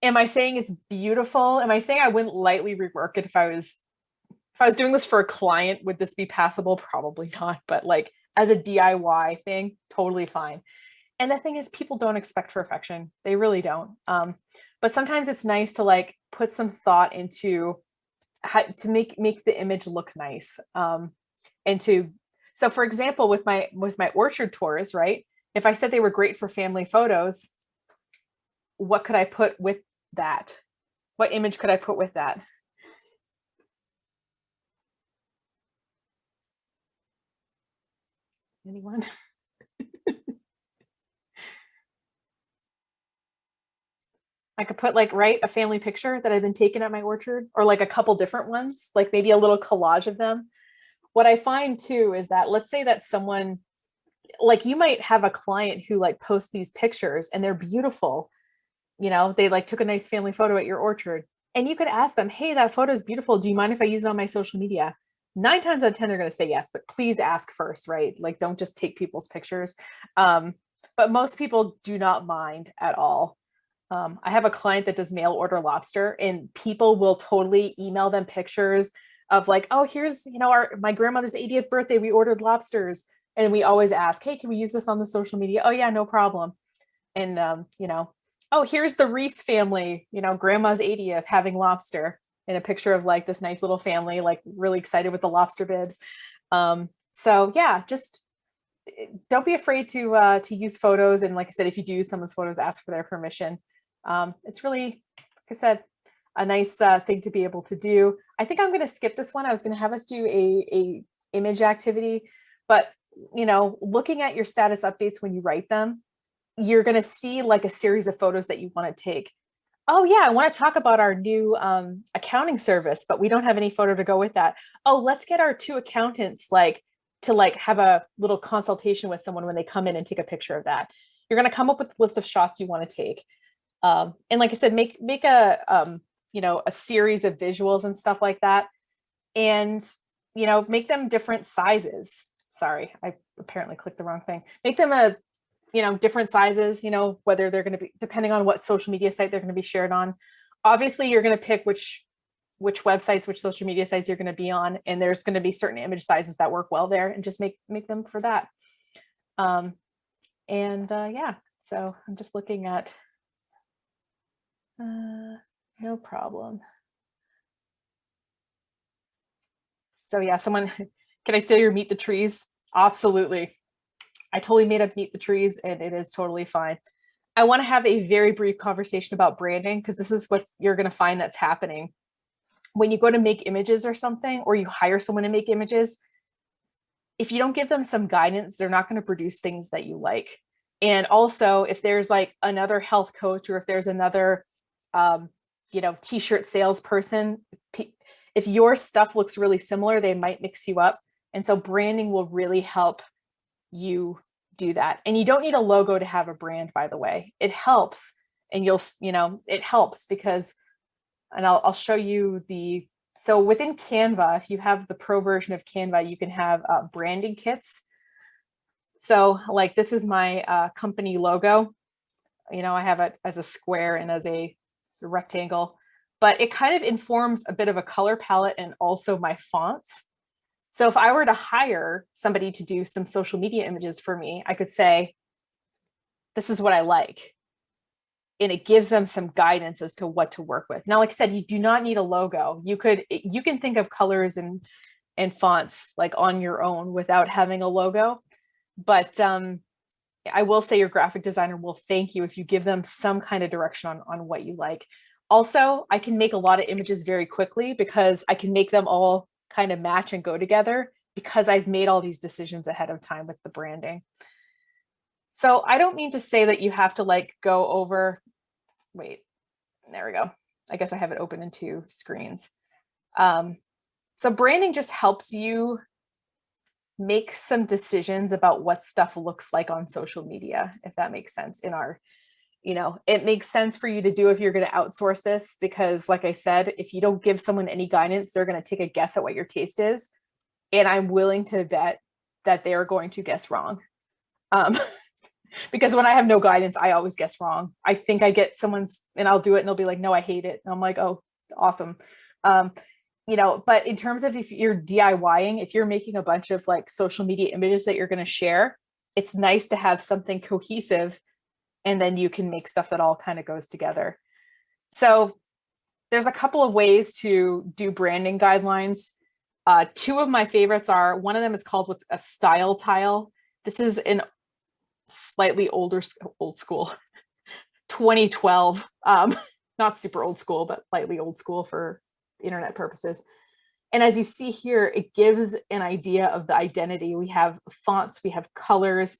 Am I saying it's beautiful? Am I saying I wouldn't lightly rework it if I was doing this for a client? Would this be passable? Probably not, but like as a DIY thing, totally fine. And the thing is, people don't expect perfection. They really don't. But sometimes it's nice to like put some thought into how to make the image look nice. So for example, with my orchard tours, right? If I said they were great for family photos, what could I put with that? What image could I put with that? Anyone? I could put like, right, a family picture that I've been taking at my orchard, or like a couple different ones, like maybe a little collage of them. What I find too is that, let's say that someone, like you might have a client who like posts these pictures and they're beautiful, you know, they like took a nice family photo at your orchard, and you could ask them, hey, that photo is beautiful, do you mind if I use it on my social media? 9 times out of 10 they're going to say yes, but please ask first, right? Like, don't just take people's pictures. But most people do not mind at all. I have a client that does mail order lobster, and people will totally email them pictures of like, oh, here's, you know, my grandmother's 80th birthday, we ordered lobsters. And we always ask, hey, can we use this on the social media? Oh yeah, no problem. And you know, oh, here's the Reese family, you know, grandma's 80th having lobster, in a picture of like this nice little family, like really excited with the lobster bibs. So yeah, just don't be afraid to use photos. And like I said, if you do use someone's photos, ask for their permission. It's really, like I said, a nice thing to be able to do. I think I'm going to skip this one. I was going to have us do a image activity, but you know, looking at your status updates when you write them, you're going to see like a series of photos that you want to take. Oh yeah, I want to talk about our new accounting service, but we don't have any photo to go with that. Oh, let's get our 2 accountants like to like have a little consultation with someone when they come in and take a picture of that. You're going to come up with a list of shots you want to take. And like I said, make a you know, a series of visuals and stuff like that. And, you know, make them different sizes. Sorry, I apparently clicked the wrong thing. Make them a, you know, different sizes, you know, whether they're going to be, depending on what social media site they're going to be shared on. Obviously, you're going to pick which websites, which social media sites you're going to be on. And there's going to be certain image sizes that work well there, and just make them for that. Yeah, so I'm just looking at, no problem. So yeah, someone, can I steal your Meet the Trees? Absolutely. I totally made up Meet the Trees, and it is totally fine. I want to have a very brief conversation about branding, because this is what you're going to find that's happening. When you go to make images or something, or you hire someone to make images, if you don't give them some guidance, they're not going to produce things that you like. And also, if there's like another health coach, or if there's another, you know, t-shirt salesperson, if your stuff looks really similar, they might mix you up. And so branding will really help you do that. And you don't need a logo to have a brand, by the way. It helps, and you'll, you know, it helps because, and I'll show you the, so within Canva, if you have the pro version of Canva, you can have branding kits. So like, this is my company logo. You know, I have it as a square and as a rectangle, but it kind of informs a bit of a color palette and also my fonts. So if I were to hire somebody to do some social media images for me, I could say, this is what I like. And it gives them some guidance as to what to work with. Now, like I said, you do not need a logo. You can think of colors and fonts like on your own without having a logo. But I will say your graphic designer will thank you if you give them some kind of direction on what you like. Also, I can make a lot of images very quickly because I can make them all kind of match and go together because I've made all these decisions ahead of time with the branding. So I don't mean to say that you have to like go over, wait, there we go. I guess I have it open in 2 screens. So branding just helps you make some decisions about what stuff looks like on social media, if that makes sense. In our, you know, it makes sense for you to do if you're going to outsource this, because like I said, if you don't give someone any guidance, they're going to take a guess at what your taste is. And I'm willing to bet that they are going to guess wrong. Because when I have no guidance, I always guess wrong. I think I get someone's, and I'll do it and they'll be like, no, I hate it. And I'm like, oh, awesome. You know, but in terms of if you're DIYing, if you're making a bunch of like social media images that you're going to share, it's nice to have something cohesive, and then you can make stuff that all kind of goes together. So there's a couple of ways to do branding guidelines. 2 of my favorites are, one of them is called what's a style tile. This is an slightly old school 2012, not super old school, but slightly old school for internet purposes. And as you see here, it gives an idea of the identity. We have fonts, we have colors.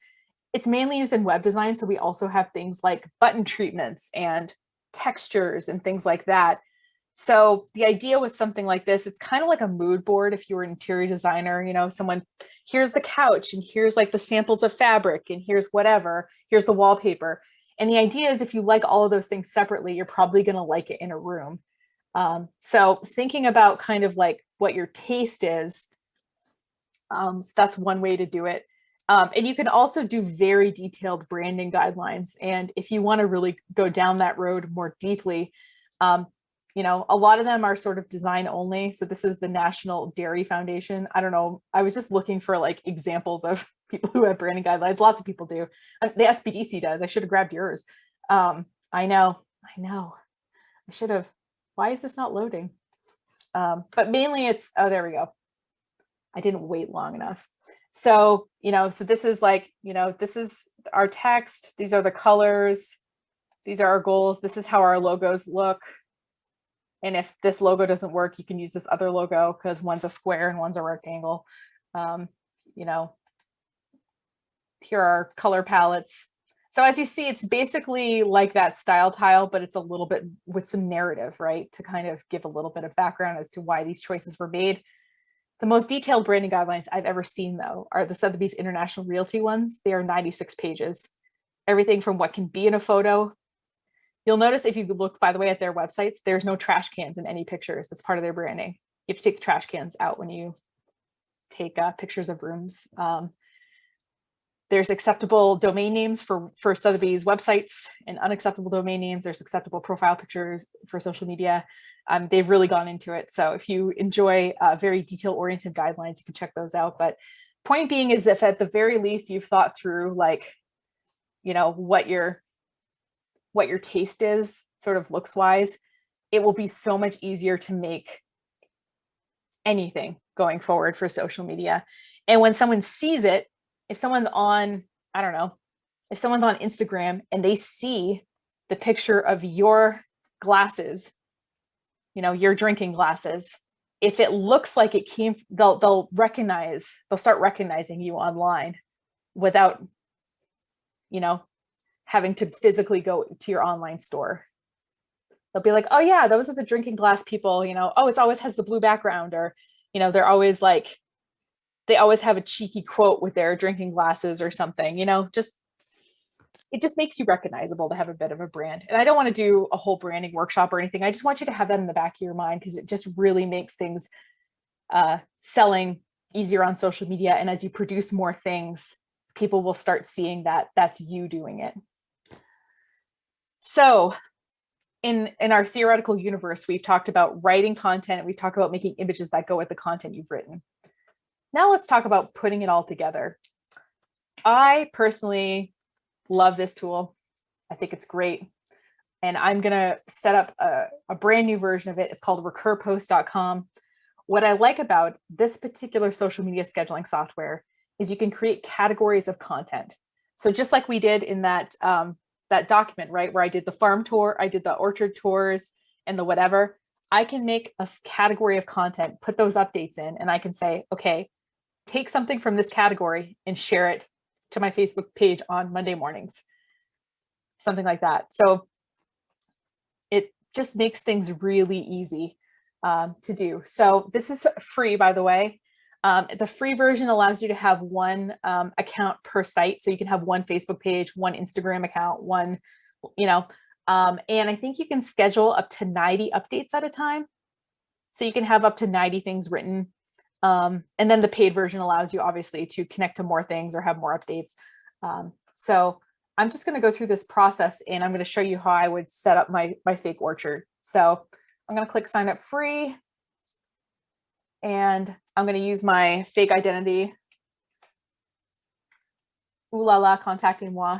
It's mainly used in web design. So we also have things like button treatments and textures and things like that. So the idea with something like this, it's kind of like a mood board. If you were an interior designer, you know, someone, here's the couch and here's like the samples of fabric and here's whatever, here's the wallpaper. And the idea is if you like all of those things separately, you're probably going to like it in a room. So thinking about kind of like what your taste is, so that's one way to do it. And you can also do very detailed branding guidelines. And if you want to really go down that road more deeply, you know, a lot of them are sort of design only. So this is the National Dairy Foundation. I don't know. I was just looking for like examples of people who have branding guidelines. Lots of people do. The SBDC does. I should have grabbed yours. I know. I should have. Why is this not loading? But mainly it's, oh, there we go. I didn't wait long enough. So, you know, so this is like, you know, this is our text. These are the colors. These are our goals. This is how our logos look. And if this logo doesn't work, you can use this other logo because one's a square and one's a rectangle. You know, here are color palettes. So as you see, it's basically like that style tile, but it's a little bit with some narrative, right? To kind of give a little bit of background as to why these choices were made. The most detailed branding guidelines I've ever seen, though, are the Sotheby's International Realty ones. They are 96 pages. Everything from what can be in a photo. You'll notice if you look, by the way, at their websites, there's no trash cans in any pictures. That's part of their branding. You have to take the trash cans out when you take pictures of rooms. There's acceptable domain names for Sotheby's websites and unacceptable domain names. There's acceptable profile pictures for social media. They've really gone into it. So if you enjoy very detail-oriented guidelines, you can check those out. But point being is if at the very least you've thought through like, you know, what your taste is sort of looks wise, it will be so much easier to make anything going forward for social media. And when someone sees it, if someone's on, I don't know, if someone's on Instagram and they see the picture of your glasses, you know, your drinking glasses, if it looks like it came, they'll start recognizing you online without, you know, having to physically go to your online store. They'll be like, oh yeah, those are the drinking glass people, you know, oh, it always has the blue background, or, you know, they're always like, they always have a cheeky quote with their drinking glasses or something, you know, it just makes you recognizable to have a bit of a brand. And I don't want to do a whole branding workshop or anything. I just want you to have that in the back of your mind because it just really makes things selling easier on social media. And as you produce more things, people will start seeing that that's you doing it. So in our theoretical universe, we've talked about writing content. We've talked about making images that go with the content you've written. Now let's talk about putting it all together. I personally love this tool. I think it's great. And I'm going to set up a brand new version of it. It's called recurpost.com. What I like about this particular social media scheduling software is you can create categories of content. So just like we did in that document, right, where I did the farm tour, I did the orchard tours and the whatever, I can make a category of content, put those updates in, and I can say, okay, take something from this category and share it to my Facebook page on Monday mornings, something like that. So it just makes things really easy to do. So this is free, by the way. The free version allows you to have one account per site. So you can have one Facebook page, one Instagram account, one, you know, and I think you can schedule up to 90 updates at a time. So you can have up to 90 things written. And then the paid version allows you obviously to connect to more things or have more updates. So I'm just going to go through this process and I'm going to show you how I would set up my fake orchard. So I'm going to click sign up free and I'm going to use my fake identity. Ooh la la, contacting moi.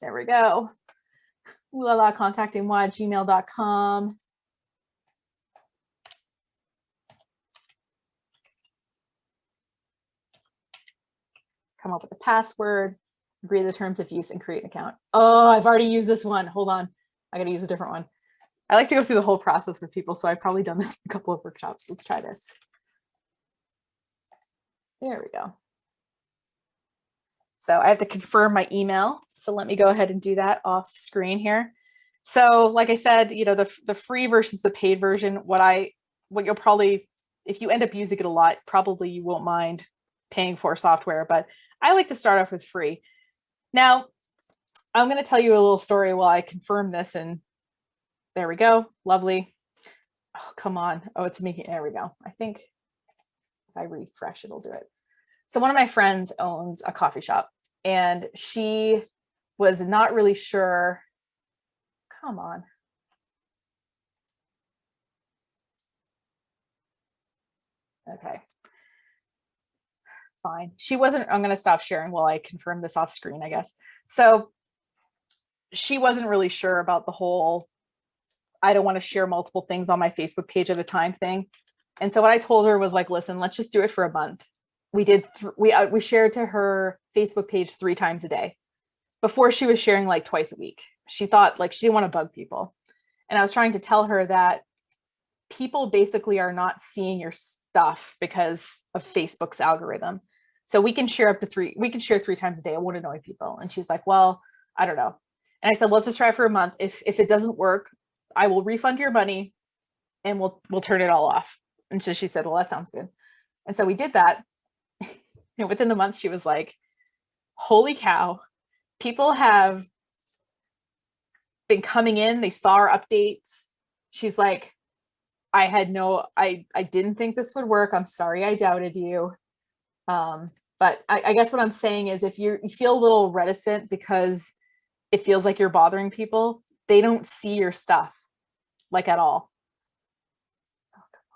There we go. Ooh la la, contacting moi at gmail.com. Come up with a password, agree to the terms of use, and create an account. Oh, I've already used this one. Hold on. I got to use a different one. I like to go through the whole process with people, so I've probably done this in a couple of workshops. Let's try this. There we go. So I have to confirm my email. So let me go ahead and do that off screen here. So like I said, you know, the free versus the paid version, what you'll probably, if you end up using it a lot, probably you won't mind paying for software, but I like to start off with free. Now, I'm going to tell you a little story while I confirm this, and there we go. Lovely. Oh, come on. Oh, it's making, there we go. I think if I refresh, it'll do it. So one of my friends owns a coffee shop, and she was not really sure. Come on. Okay. Fine. She wasn't, I'm going to stop sharing while I confirm this off screen, I guess. So she wasn't really sure about the whole, I don't want to share multiple things on my Facebook page at a time thing. And so what I told her was like, listen, let's just do it for a month. We did, we shared to her Facebook page 3 times a day. Before, she was sharing like twice a week. She thought like she didn't want to bug people. And I was trying to tell her that people basically are not seeing your stuff because of Facebook's algorithm. So we can share up to 3, we can share 3 times a day. I won't annoy people. And she's like, well, I don't know. And I said, let's just try for a month. If it doesn't work, I will refund your money and we'll turn it all off. And so she said, well, that sounds good. And so we did that. You know, within the month, she was like, holy cow, people have been coming in. They saw our updates. She's like, I didn't think this would work. I'm sorry I doubted you. But I guess what I'm saying is if you feel a little reticent because it feels like you're bothering people, they don't see your stuff like at all. Oh, come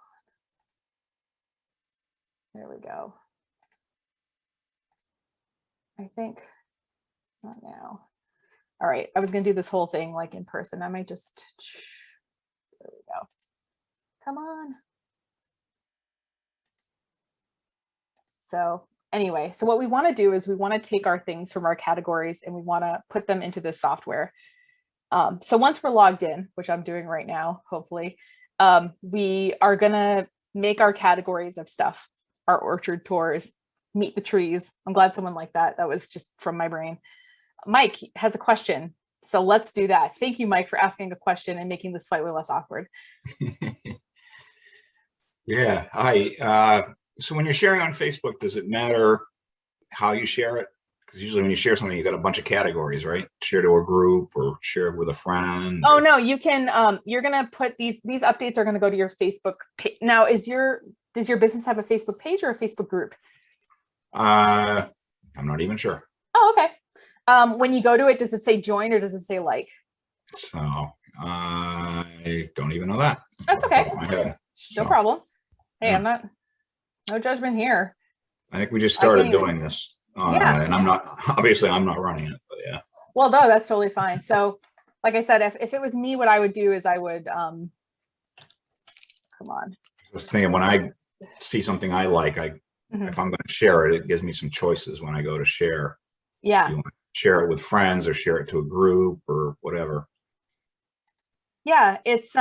on. There we go. I think not now. All right. I was going to do this whole thing like in person. I might just, there we go. Come on. So anyway, so what we want to do is we want to take our things from our categories and we want to put them into this software. So once we're logged in, which I'm doing right now, hopefully, we are going to make our categories of stuff, our orchard tours, meet the trees. I'm glad someone liked that. That was just from my brain. Mike has a question. So let's do that. Thank you, Mike, for asking a question and making this slightly less awkward. Yeah. Hi. So when you're sharing on Facebook, does it matter how you share it? Because usually when you share something, you got a bunch of categories, right? Share to a group or share it with a friend. Oh, no, you can, you're going to put these updates are going to go to your Facebook page. Now, does your business have a Facebook page or a Facebook group? I'm not even sure. Oh, okay. When you go to it, does it say join or does it say like? So I don't even know that. That's okay. No problem. Hey, yeah. I'm not, no judgment here. I think we just started doing this. Yeah. And I'm not running it, but yeah. Well, no, that's totally fine. So like I said, if it was me, what I would do is I would, come on. I was thinking when I see something I like, if I'm going to share it, it gives me some choices when I go to share. Yeah. You want to share it with friends or share it to a group or whatever. Yeah, it's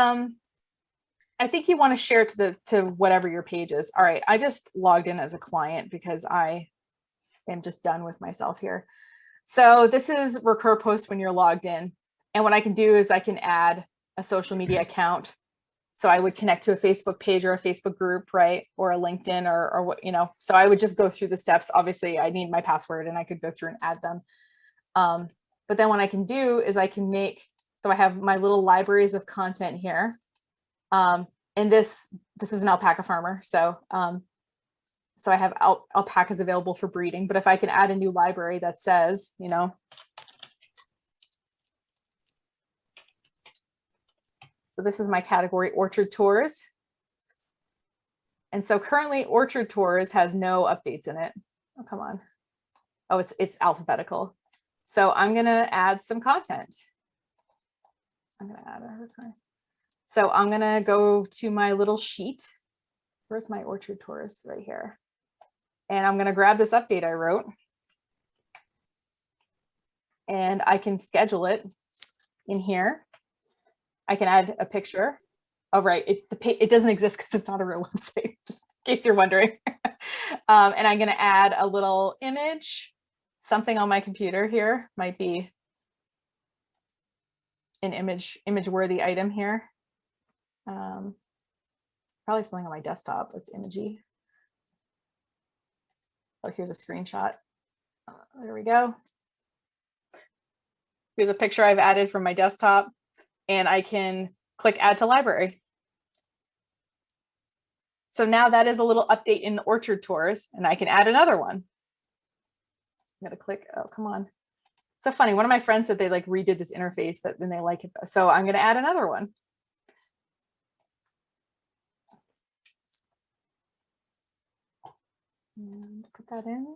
I think you want to share to whatever your page is. All right, I just logged in as a client because I am just done with myself here. So this is Recur Post when you're logged in. And what I can do is I can add a social media account. So I would connect to a Facebook page or a Facebook group, right? Or a LinkedIn or what, you know, so I would just go through the steps. Obviously I need my password and I could go through and add them. But then what I can do is I can make, so I have my little libraries of content here. And this is an alpaca farmer. So, so I have alpacas available for breeding, but if I can add a new library that says, you know, so this is my category orchard tours. And so currently orchard tours has no updates in it. Oh, come on. Oh, it's alphabetical. So I'm going to add some content. I'm going to add a, so I'm going to go to my little sheet. Where's my orchard tours? Right here. And I'm going to grab this update I wrote. And I can schedule it in here. I can add a picture. Oh, right. It doesn't exist because it's not a real website, just in case you're wondering. And I'm going to add a little image. something on my computer here might be an image worthy item here. Probably something on my desktop that's imagey. Oh, here's a screenshot. There we go. Here's a picture I've added from my desktop, and I can click add to library. So now that is a little update in the Orchard Tours, and I can add another one. I'm gonna click, oh, come on. So funny, one of my friends said they like redid this interface that then they like it. So I'm gonna add another one. And put that in.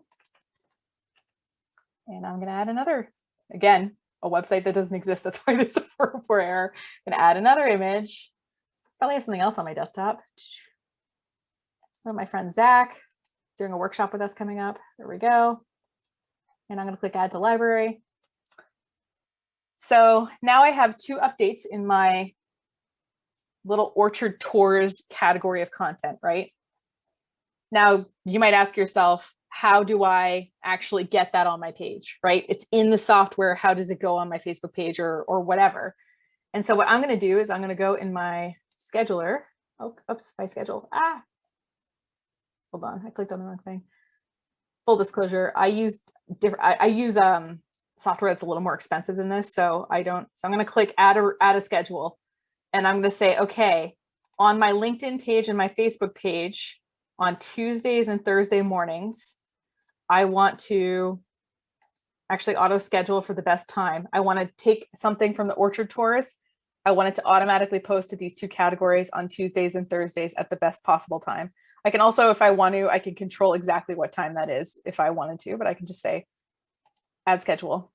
And I'm gonna add another, again, a website that doesn't exist. That's why there's a 404 error. I'm gonna add another image. Probably have something else on my desktop. One of my friend Zach doing a workshop with us coming up. There we go. And I'm gonna click add to library. So now I have 2 updates in my little Orchard Tours category of content, right? Now you might ask yourself, how do I actually get that on my page, right? It's in the software. How does it go on my Facebook page or whatever? And so what I'm going to do is I'm going to go in my scheduler. Oh, oops, my schedule. Hold on. I clicked on the wrong thing. Full disclosure. I use software that's a little more expensive than this. So I'm going to click add a schedule, and I'm going to say, okay, on my LinkedIn page and my Facebook page on Tuesdays and Thursday mornings, I want to actually auto schedule for the best time. I want to take something from the Orchard Tours. I want it to automatically post to these 2 categories on Tuesdays and Thursdays at the best possible time. I can also, if I want to, I can control exactly what time that is if I wanted to, but I can just say add schedule.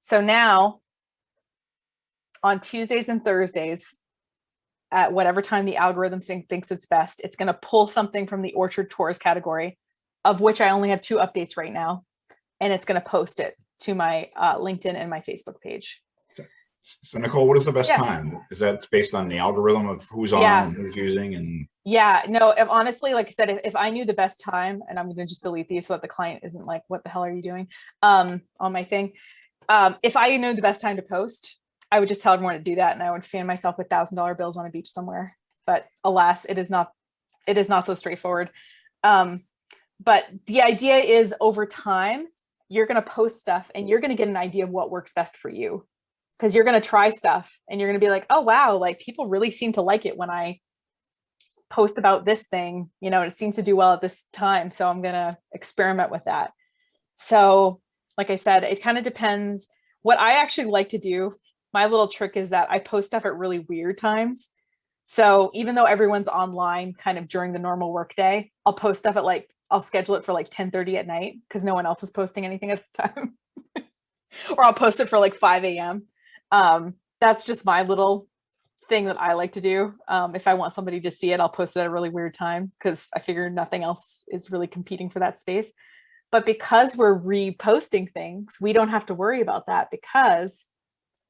So now on Tuesdays and Thursdays, at whatever time the algorithm thinks it's best, it's going to pull something from the Orchard Tours category, of which I only have 2 updates right now, and it's going to post it to my LinkedIn and my Facebook page. So Nicole, what is the best time? Is that based on the algorithm of who's on and who's using? And yeah, no, honestly, like I said, if I knew the best time, and I'm going to just delete these so that the client isn't like, what the hell are you doing on my thing? If I knew the best time to post, I would just tell everyone to do that, and I would fan myself with $1,000 bills on a beach somewhere. But alas, it is not so straightforward. But the idea is, over time, you're going to post stuff and you're going to get an idea of what works best for you, because you're going to try stuff and you're going to be like, oh, wow, like people really seem to like it when I post about this thing, you know, it seems to do well at this time. So I'm going to experiment with that. So like I said, it kind of depends. What I actually like to do, my little trick is that I post stuff at really weird times. So even though everyone's online kind of during the normal workday, I'll post stuff at I'll schedule it for 10:30 at night because no one else is posting anything at the time. Or I'll post it for 5 a.m. That's just my little thing that I like to do. If I want somebody to see it, I'll post it at a really weird time because I figure nothing else is really competing for that space. But because we're reposting things, we don't have to worry about that because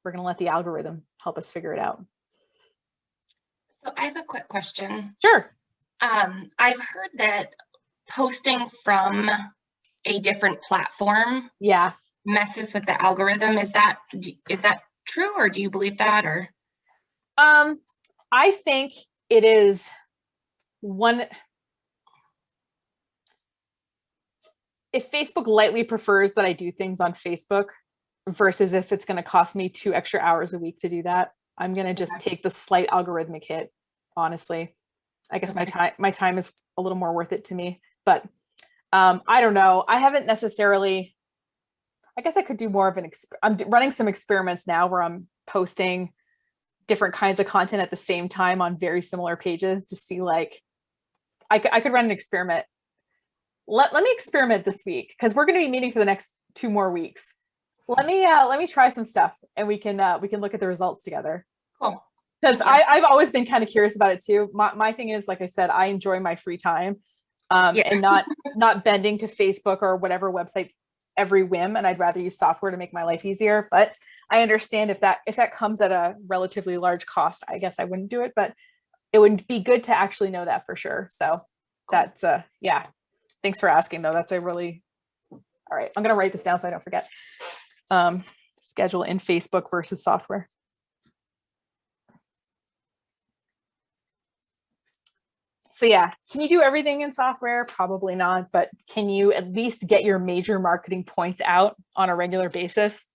we're going to let the algorithm help us figure it out. So I have a quick question. Sure. I've heard that posting from a different platform messes with the algorithm. Is that true, or do you believe that? Or I think it is one. If Facebook lightly prefers that I do things on Facebook versus if it's going to cost me 2 extra hours a week to do that, I'm going to just take the slight algorithmic hit. Honestly, I guess my time is a little more worth it to me, but I don't know. I haven't necessarily, I guess I could do more of I'm running some experiments now where I'm posting different kinds of content at the same time on very similar pages to see I could run an experiment. Let me experiment this week because we're going to be meeting for the next 2 more weeks. Let me try some stuff and we can look at the results together. Cool. Because I've always been kind of curious about it too. My thing is, like I said, I enjoy my free time and not bending to Facebook or whatever website every whim. And I'd rather use software to make my life easier. But I understand if that comes at a relatively large cost, I guess I wouldn't do it. But it would be good to actually know that for sure. So that's thanks for asking though. That's a really All right, I'm going to write this down so I don't forget. Schedule in Facebook versus software. So yeah, can you do everything in software? Probably not, but can you at least get your major marketing points out on a regular basis?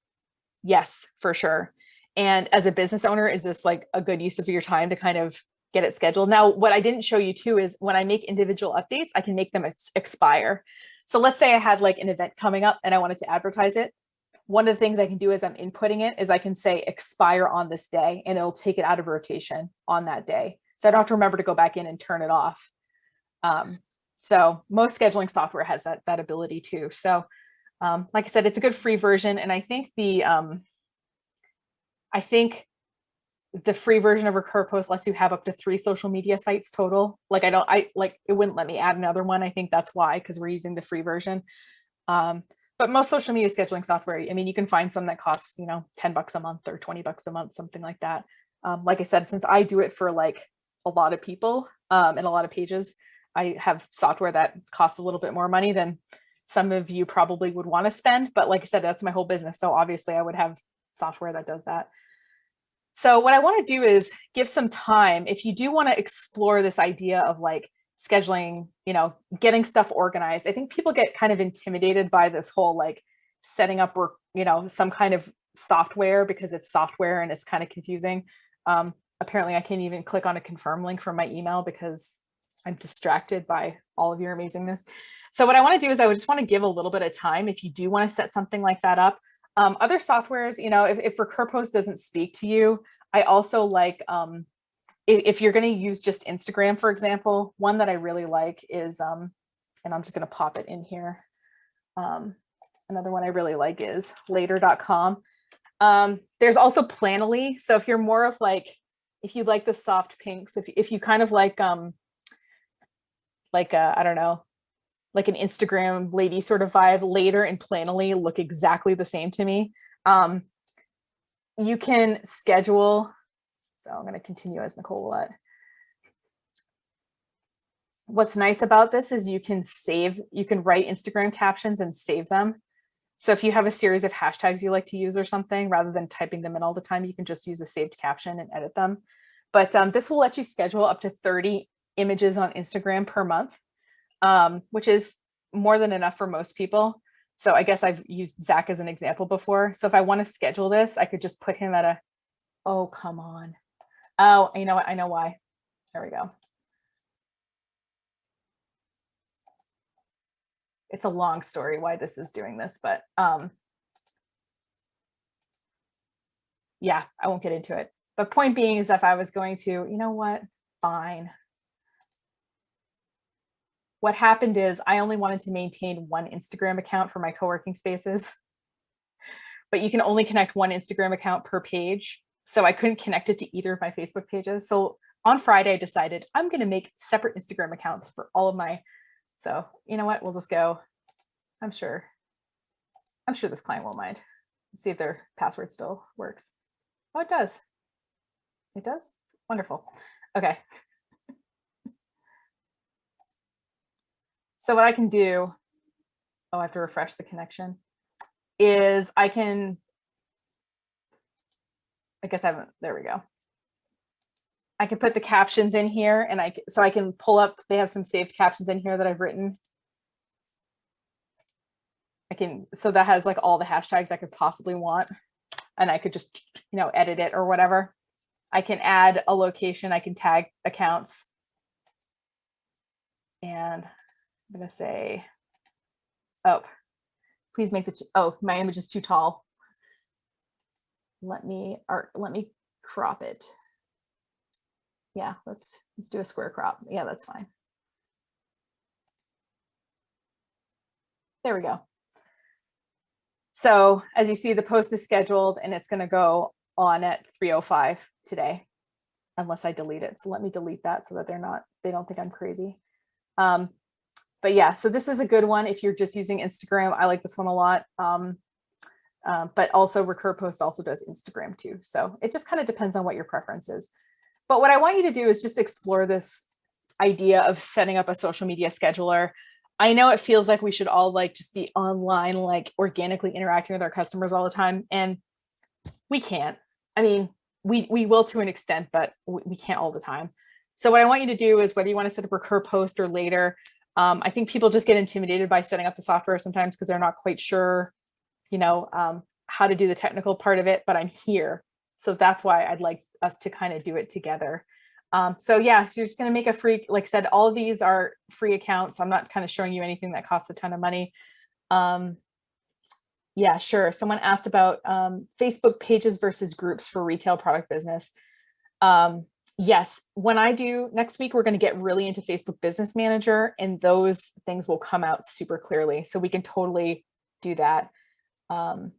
Yes, for sure. And as a business owner, is this like a good use of your time to kind of get it scheduled? Now, what I didn't show you too is when I make individual updates, I can make them expire. So let's say I had like an event coming up and I wanted to advertise it. One of the things I can do as I'm inputting it is I can say expire on this day, and it'll take it out of rotation on that day. So I don't have to remember to go back in and turn it off. So most scheduling software has that ability too. So like I said, it's a good free version. And I think the free version of RecurPost lets you have up to 3 social media sites total. Like it wouldn't let me add another one. I think that's why, because we're using the free version. But most social media scheduling software, I mean, you can find some that costs, $10 a month or $20 a month, something like that. Like I said, since I do it for like a lot of people and a lot of pages, I have software that costs a little bit more money than some of you probably would want to spend. But like I said, that's my whole business. So obviously I would have software that does that. So what I want to do is give some time. If you do want to explore this idea of like scheduling, getting stuff organized, I think people get kind of intimidated by this whole like setting up or, some kind of software, because it's software and it's kind of confusing. Apparently I can't even click on a confirm link from my email because I'm distracted by all of your amazingness. So what I want to do is I would just want to give a little bit of time if you do want to set something like that up. Other softwares, if RecurPost doesn't speak to you, I also like, if you're going to use just Instagram, for example, one that I really like is, and I'm just going to pop it in here. Another one I really like is later.com. There's also Planoly. So if you're more of like, if you like the soft pinks, if you kind of like I don't know, like an Instagram lady sort of vibe, Later and Planoly look exactly the same to me. You can schedule. So I'm going to continue as Nicole Willett. What's nice about this is you can write Instagram captions and save them. So if you have a series of hashtags you like to use or something, rather than typing them in all the time, you can just use a saved caption and edit them. But this will let you schedule up to 30 images on Instagram per month, which is more than enough for most people. So I guess I've used Zach as an example before. So if I want to schedule this, I could just put him at oh, come on. Oh, you know what? I know why. There we go. It's a long story why this is doing this, but yeah, I won't get into it. But point being is if I was going to, fine. What happened is I only wanted to maintain one Instagram account for my co-working spaces, but you can only connect one Instagram account per page. So I couldn't connect it to either of my Facebook pages. So on Friday, I decided I'm going to make separate Instagram accounts for all of my. So you know what? We'll just go. I'm sure this client won't mind. Let's see if their password still works. Oh, it does. It does? Wonderful. Okay. So what I can do, I have to refresh the connection, is I guess I haven't, there we go. I can put the captions in here and so I can pull up, they have some saved captions in here that I've written. So that has like all the hashtags I could possibly want, and I could just, edit it or whatever. I can add a location, I can tag accounts. And I'm going to say, oh, please make my image is too tall. Let me crop it. Yeah, let's do a square crop. Yeah, that's fine. There we go. So as you see, the post is scheduled and it's going to go on at 3:05 today, unless I delete it. So let me delete that so that they don't think I'm crazy. But yeah, so this is a good one if you're just using Instagram. I like this one a lot. But also RecurPost also does Instagram too. So it just kind of depends on what your preference is. But what I want you to do is just explore this idea of setting up a social media scheduler. I know it feels like we should all like just be online, like organically interacting with our customers all the time. And we can't. I mean, we will to an extent, but we can't all the time. So what I want you to do is, whether you want to set up a recur post or later, I think people just get intimidated by setting up the software sometimes because they're not quite sure, how to do the technical part of it, but I'm here. So that's why I'd like us to kind of do it together. So you're just going to make a free, like I said, all of these are free accounts. I'm not kind of showing you anything that costs a ton of money. Yeah, sure. Someone asked about Facebook pages versus groups for retail product business. Yes, when I do next week, we're going to get really into Facebook Business Manager, and those things will come out super clearly. So we can totally do that. Someone,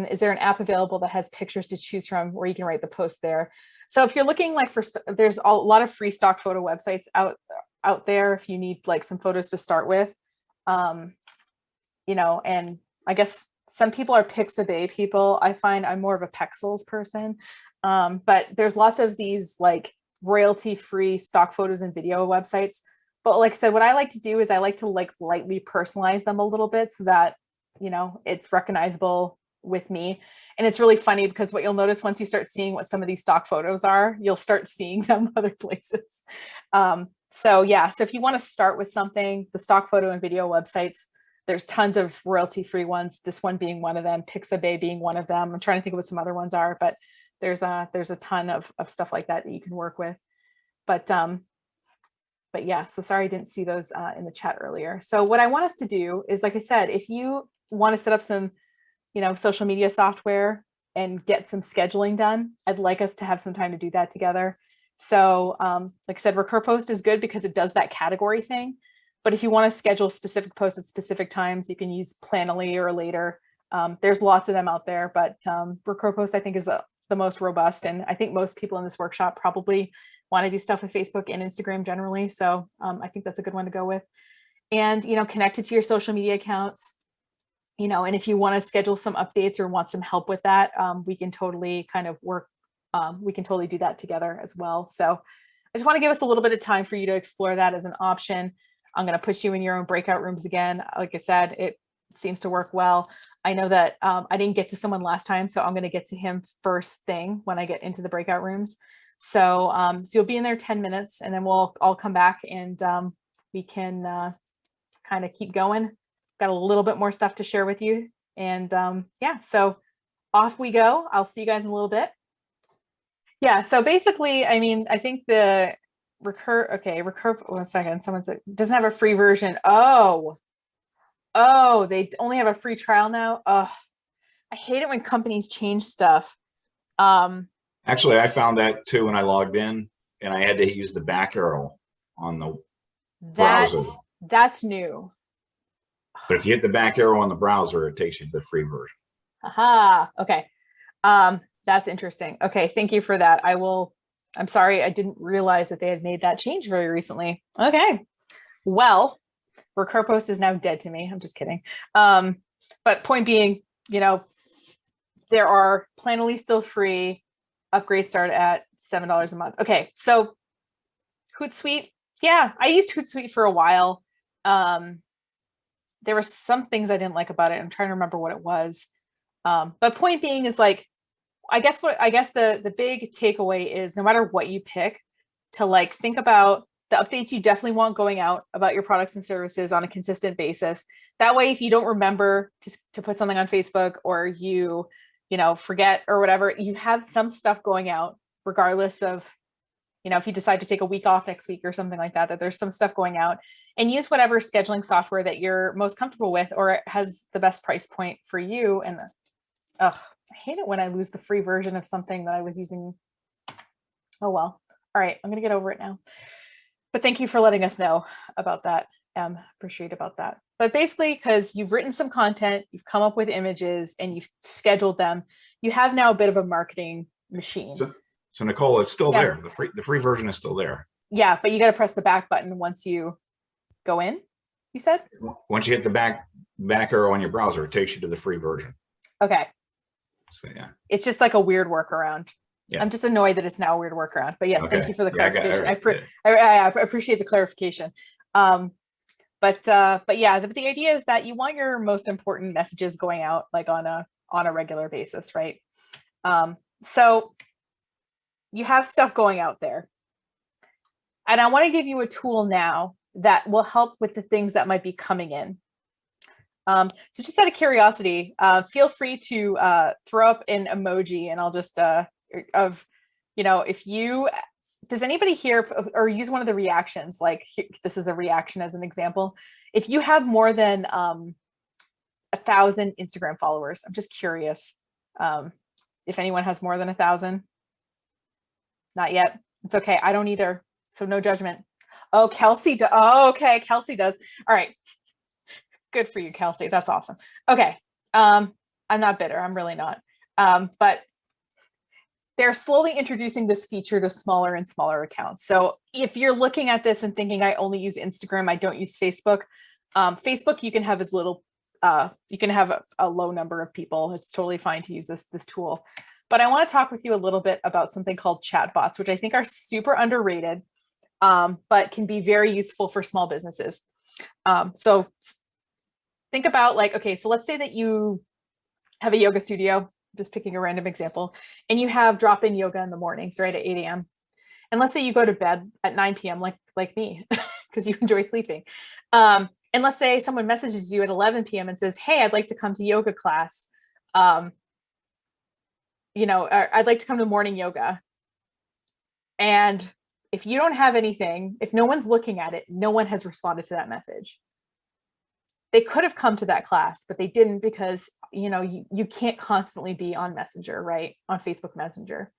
is there an app available that has pictures to choose from where you can write the post there? So if you're looking like there's a lot of free stock photo websites out there if you need like some photos to start with. And I guess some people are Pixabay people. I find I'm more of a Pexels person. But there's lots of these like royalty-free stock photos and video websites. But like I said, what I like to do is I like to like lightly personalize them a little bit so that, it's recognizable with me. And it's really funny because what you'll notice once you start seeing what some of these stock photos are, you'll start seeing them other places. So if you want to start with something, the stock photo and video websites, there's tons of royalty-free ones, this one being one of them, Pixabay being one of them. I'm trying to think of what some other ones are, but there's a ton of stuff like that you can work with. But yeah, so sorry I didn't see those in the chat earlier. So what I want us to do is, like I said, if you want to set up some, social media software and get some scheduling done, I'd like us to have some time to do that together. So like I said, Recur Post is good because it does that category thing. But if you want to schedule specific posts at specific times, you can use Planoly or Later. There's lots of them out there, but Recur Post I think is the most robust. And I think most people in this workshop probably want to do stuff with Facebook and Instagram generally. So I think that's a good one to go with. And, connect it to your social media accounts, and if you want to schedule some updates or want some help with that, we can totally kind of work. We can totally do that together as well. So I just want to give us a little bit of time for you to explore that as an option. I'm going to put you in your own breakout rooms again. Like I said, it seems to work well. I know that I didn't get to someone last time, so I'm going to get to him first thing when I get into the breakout rooms. So you'll be in there 10 minutes and then we'll all come back and we can kind of keep going. Got a little bit more stuff to share with you. And so off we go. I'll see you guys in a little bit. Yeah, so basically, I mean, I think the Recur, 1 second. Someone said, doesn't have a free version. Oh, they only have a free trial now. Oh, I hate it when companies change stuff. Actually, I found that too when I logged in and I had to use the back arrow on the browser. That's new. But if you hit the back arrow on the browser, it takes you to the free version. Aha, okay. That's interesting. Okay, thank you for that. I'm sorry, I didn't realize that they had made that change very recently. Okay, well, Recur Post is now dead to me. I'm just kidding. But point being, there are Planoly still free. Upgrades start at $7 a month. Okay, so Hootsuite. Yeah, I used Hootsuite for a while. There were some things I didn't like about it. I'm trying to remember what it was. But point being is like, I guess the big takeaway is no matter what you pick, to like think about the updates you definitely want going out about your products and services on a consistent basis. That way, if you don't remember to put something on Facebook or you forget or whatever, you have some stuff going out regardless of, if you decide to take a week off next week or something like that, that there's some stuff going out, and use whatever scheduling software that you're most comfortable with or has the best price point for you. And I hate it when I lose the free version of something that I was using. Oh, well. All right, I'm going to get over it now. But thank you for letting us know about that. Appreciate about that. But basically, because you've written some content, you've come up with images, and you've scheduled them, you have now a bit of a marketing machine. So Nicole, it's still there. The free version is still there. Yeah, but you got to press the back button once you go in, you said? Once you hit the back arrow on your browser, it takes you to the free version. Okay. So yeah. It's just like a weird workaround. Yeah. I'm just annoyed that it's now a weird workaround. But yes, Okay. Thank you for the Yeah, clarification. I I appreciate the clarification. yeah, the idea is that you want your most important messages going out like on a regular basis, right? So you have stuff going out there. And I want to give you a tool now that will help with the things that might be coming in. So just out of curiosity, feel free to throw up an emoji, and I'll just does anybody here or use one of the reactions? Like this is a reaction as an example. If you have more than 1,000 Instagram followers, I'm just curious if anyone has more than 1,000. Not yet. It's okay. I don't either. So no judgment. Oh, Kelsey. Oh, okay. Kelsey does. All right. Good for you, Kelsey. That's awesome. Okay. I'm not bitter. I'm really not. But they're slowly introducing this feature to smaller and smaller accounts. So if you're looking at this and thinking, I only use Instagram, I don't use Facebook. Facebook, you can have as little, you can have a low number of people. It's totally fine to use this tool. But I want to talk with you a little bit about something called chatbots, which I think are super underrated, but can be very useful for small businesses. So think about like, okay, so let's say that you have a yoga studio, just picking a random example, and you have drop-in yoga in the mornings, right, at 8 a.m. And let's say you go to bed at 9 p.m. like me, because you enjoy sleeping. And let's say someone messages you at 11 p.m. and says, hey, I'd like to come to yoga class. I'd like to come to morning yoga. And if you don't have anything, if no one's looking at it, no one has responded to that message. They could have come to that class, but they didn't because, you can't constantly be on Messenger, right? On Facebook Messenger.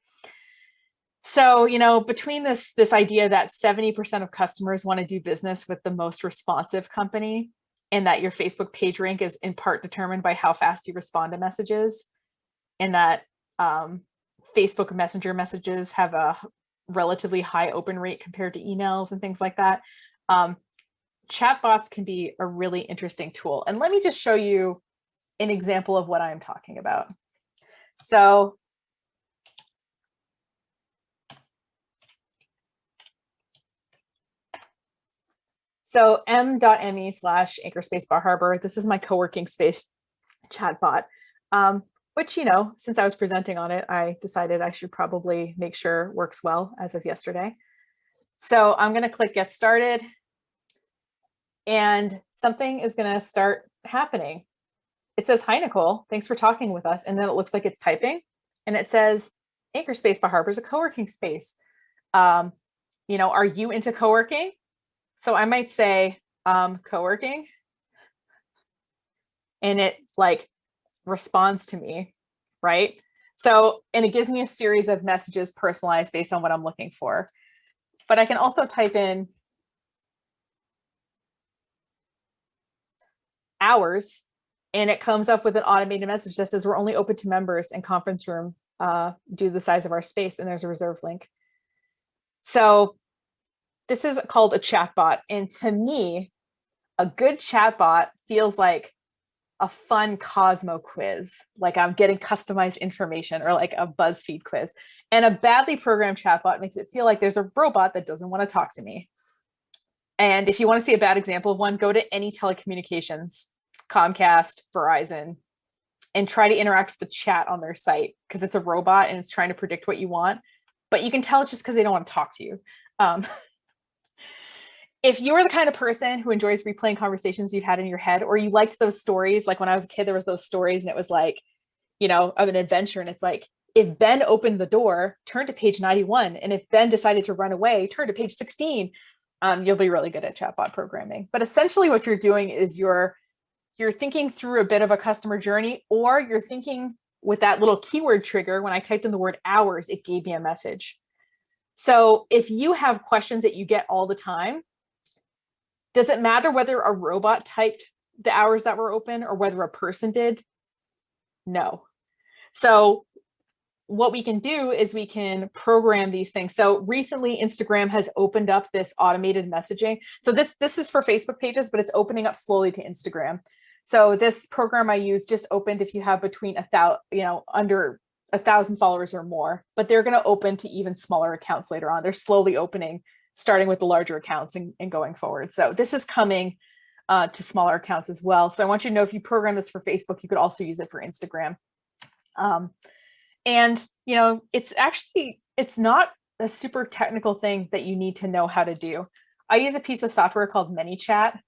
So, between this idea that 70% of customers want to do business with the most responsive company, and that your Facebook page rank is in part determined by how fast you respond to messages, and that Facebook Messenger messages have a relatively high open rate compared to emails and things like that, chatbots can be a really interesting tool. And let me just show you an example of what I'm talking about. So m.me/Anchorspace Bar Harbor. This is my co-working space chatbot, which, since I was presenting on it, I decided I should probably make sure works well as of yesterday. So I'm going to click Get Started, and something is going to start happening. It says, hi, Nicole, thanks for talking with us. And then it looks like it's typing, and it says, Anchorspace Bar Harbor is a co-working space. Are you into co-working? So I might say, co-working, and it like responds to me, right? So, and it gives me a series of messages personalized based on what I'm looking for. But I can also type in hours, and it comes up with an automated message that says we're only open to members and conference room due to the size of our space, and there's a reserve link. So this is called a chatbot. And to me, a good chatbot feels like a fun Cosmo quiz, like I'm getting customized information, or like a BuzzFeed quiz. And a badly programmed chatbot makes it feel like there's a robot that doesn't want to talk to me. And if you want to see a bad example of one, go to any telecommunications, Comcast, Verizon, and try to interact with the chat on their site, because it's a robot and it's trying to predict what you want. But you can tell it's just because they don't want to talk to you. If you're the kind of person who enjoys replaying conversations you've had in your head, or you liked those stories, like when I was a kid, there was those stories and it was like, of an adventure. And it's like, if Ben opened the door, turn to page 91. And if Ben decided to run away, turn to page 16. You'll be really good at chatbot programming. But essentially what you're doing is you're thinking through a bit of a customer journey, or you're thinking with that little keyword trigger. When I typed in the word hours, it gave me a message. So if you have questions that you get all the time, does it matter whether a robot typed the hours that were open or whether a person did? No. So what we can do is we can program these things. So recently Instagram has opened up this automated messaging. So this is for Facebook pages, but it's opening up slowly to Instagram. So this program I use just opened if you have between under 1,000 followers or more, but they're going to open to even smaller accounts later on. They're slowly opening, starting with the larger accounts and going forward. So this is coming to smaller accounts as well. So I want you to know if you program this for Facebook, you could also use it for Instagram. And, you know, it's not a super technical thing that you need to know how to do. I use a piece of software called ManyChat.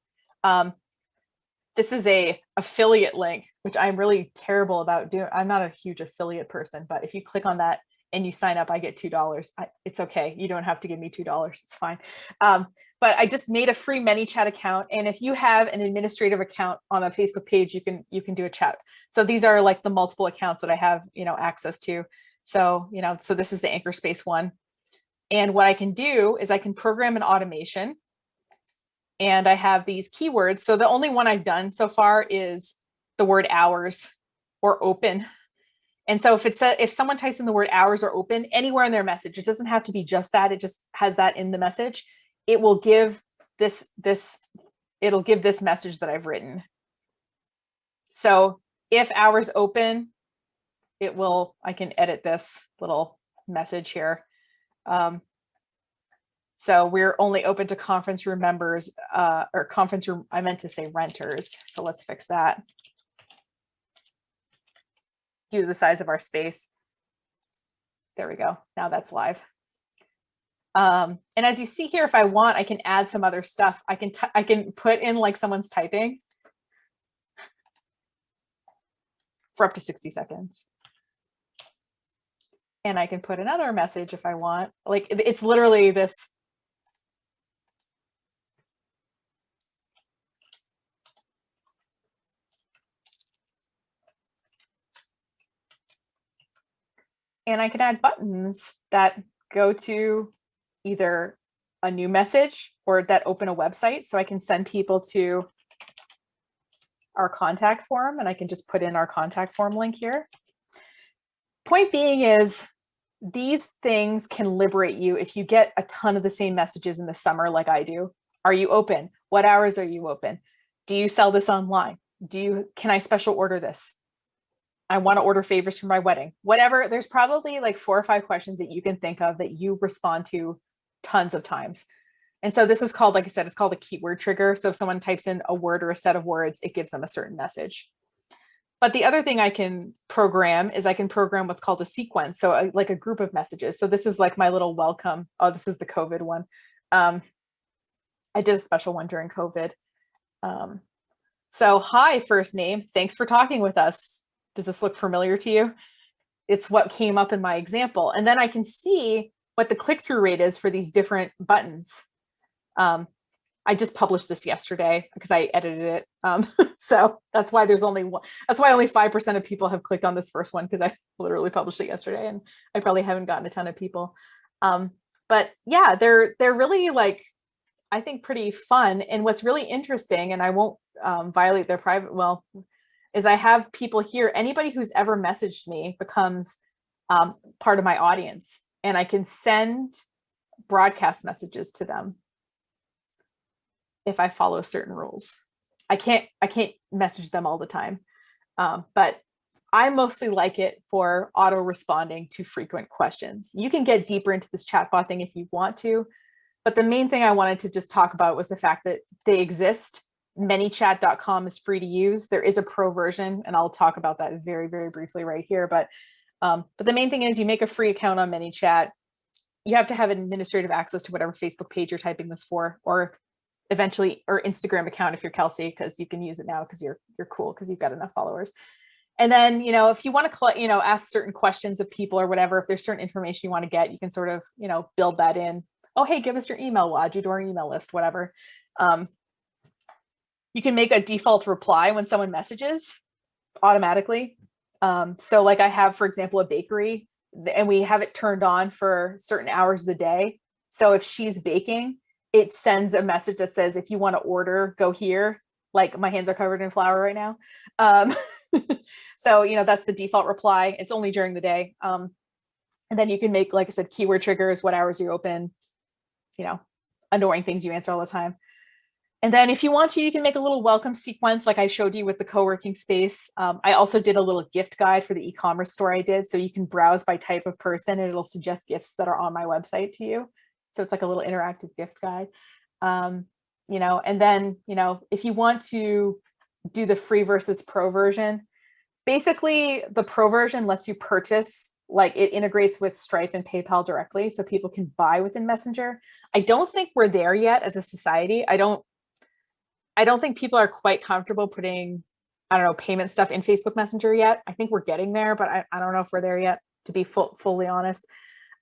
This is a affiliate link, which I'm really terrible about doing. I'm not a huge affiliate person, but if you click on that and you sign up, I get $2. It's okay. You don't have to give me $2. It's fine. But I just made a free ManyChat account. And if you have an administrative account on a Facebook page, you can do a chat. So these are like the multiple accounts that I have, you know, access to. So, you know, so this is the Anchorspace one. And what I can do is I can program an automation. And I have these keywords. So the only one I've done so far is the word hours or open. And so if someone types in the word hours or open anywhere in their message, it doesn't have to be just that, it just has that in the message. It will give it'll give this message that I've written. So if hours open, I can edit this little message here. So we're only open to conference room members, or conference room, I meant to say renters. So let's fix that. Due to the size of our space. There we go. Now that's live. And as you see here, if I want, I can add some other stuff. I can put in like someone's typing for up to 60 seconds. And I can put another message if I want. Like it's literally this. And I can add buttons that go to either a new message or that open a website. So I can send people to our contact form, and I can just put in our contact form link here. Point being is these things can liberate you if you get a ton of the same messages in the summer like I do. Are you open? What hours are you open? Do you sell this online? Can I special order this? I want to order favors for my wedding. Whatever, there's probably like 4 or 5 questions that you can think of that you respond to tons of times. And so this is called, like I said, it's called a keyword trigger. So if someone types in a word or a set of words, it gives them a certain message. But the other thing I can program is I can program what's called a sequence. So like a group of messages. So this is like my little welcome. Oh, this is the COVID one. I did a special one during COVID. So hi, first name. Thanks for talking with us. Does this look familiar to you? It's what came up in my example. And then I can see what the click-through rate is for these different buttons. I just published this yesterday because I edited it. So that's why there's only one. That's why only 5% of people have clicked on this first one, because I literally published it yesterday and I probably haven't gotten a ton of people. But yeah, they're really like, I think pretty fun. And what's really interesting, and I won't violate their private, well, is I have people here, anybody who's ever messaged me becomes part of my audience, and I can send broadcast messages to them if I follow certain rules. I can't message them all the time, but I mostly like it for auto responding to frequent questions. You can get deeper into this chatbot thing if you want to, but the main thing I wanted to just talk about was the fact that they exist. ManyChat.com is free to use. There is a pro version, and I'll talk about that very, very briefly right here. But the main thing is you make a free account on ManyChat. You have to have administrative access to whatever Facebook page you're typing this for, or eventually, or Instagram account if you're Kelsey, because you can use it now because you're cool, because you've got enough followers. And then, you know, if you want to, ask certain questions of people or whatever, if there's certain information you want to get, you can sort of, build that in. Oh, hey, give us your email. We'll add you to our email list, whatever. You can make a default reply when someone messages automatically. So like I have, for example, a bakery, and we have it turned on for certain hours of the day. So if she's baking, it sends a message that says, if you want to order, go here. Like my hands are covered in flour right now. So, that's the default reply. It's only during the day. And then you can make, like I said, keyword triggers, what hours you open, annoying things you answer all the time. And then if you want to, you can make a little welcome sequence like I showed you with the co-working space. I also did a little gift guide for the e-commerce store I did. So you can browse by type of person and it'll suggest gifts that are on my website to you. So it's like a little interactive gift guide. and then, if you want to do the free versus pro version, basically the pro version lets you purchase, like it integrates with Stripe and PayPal directly, so people can buy within Messenger. I don't think we're there yet as a society. I don't think people are quite comfortable putting, payment stuff in Facebook Messenger yet. I think we're getting there, but I don't know if we're there yet, to be fully honest.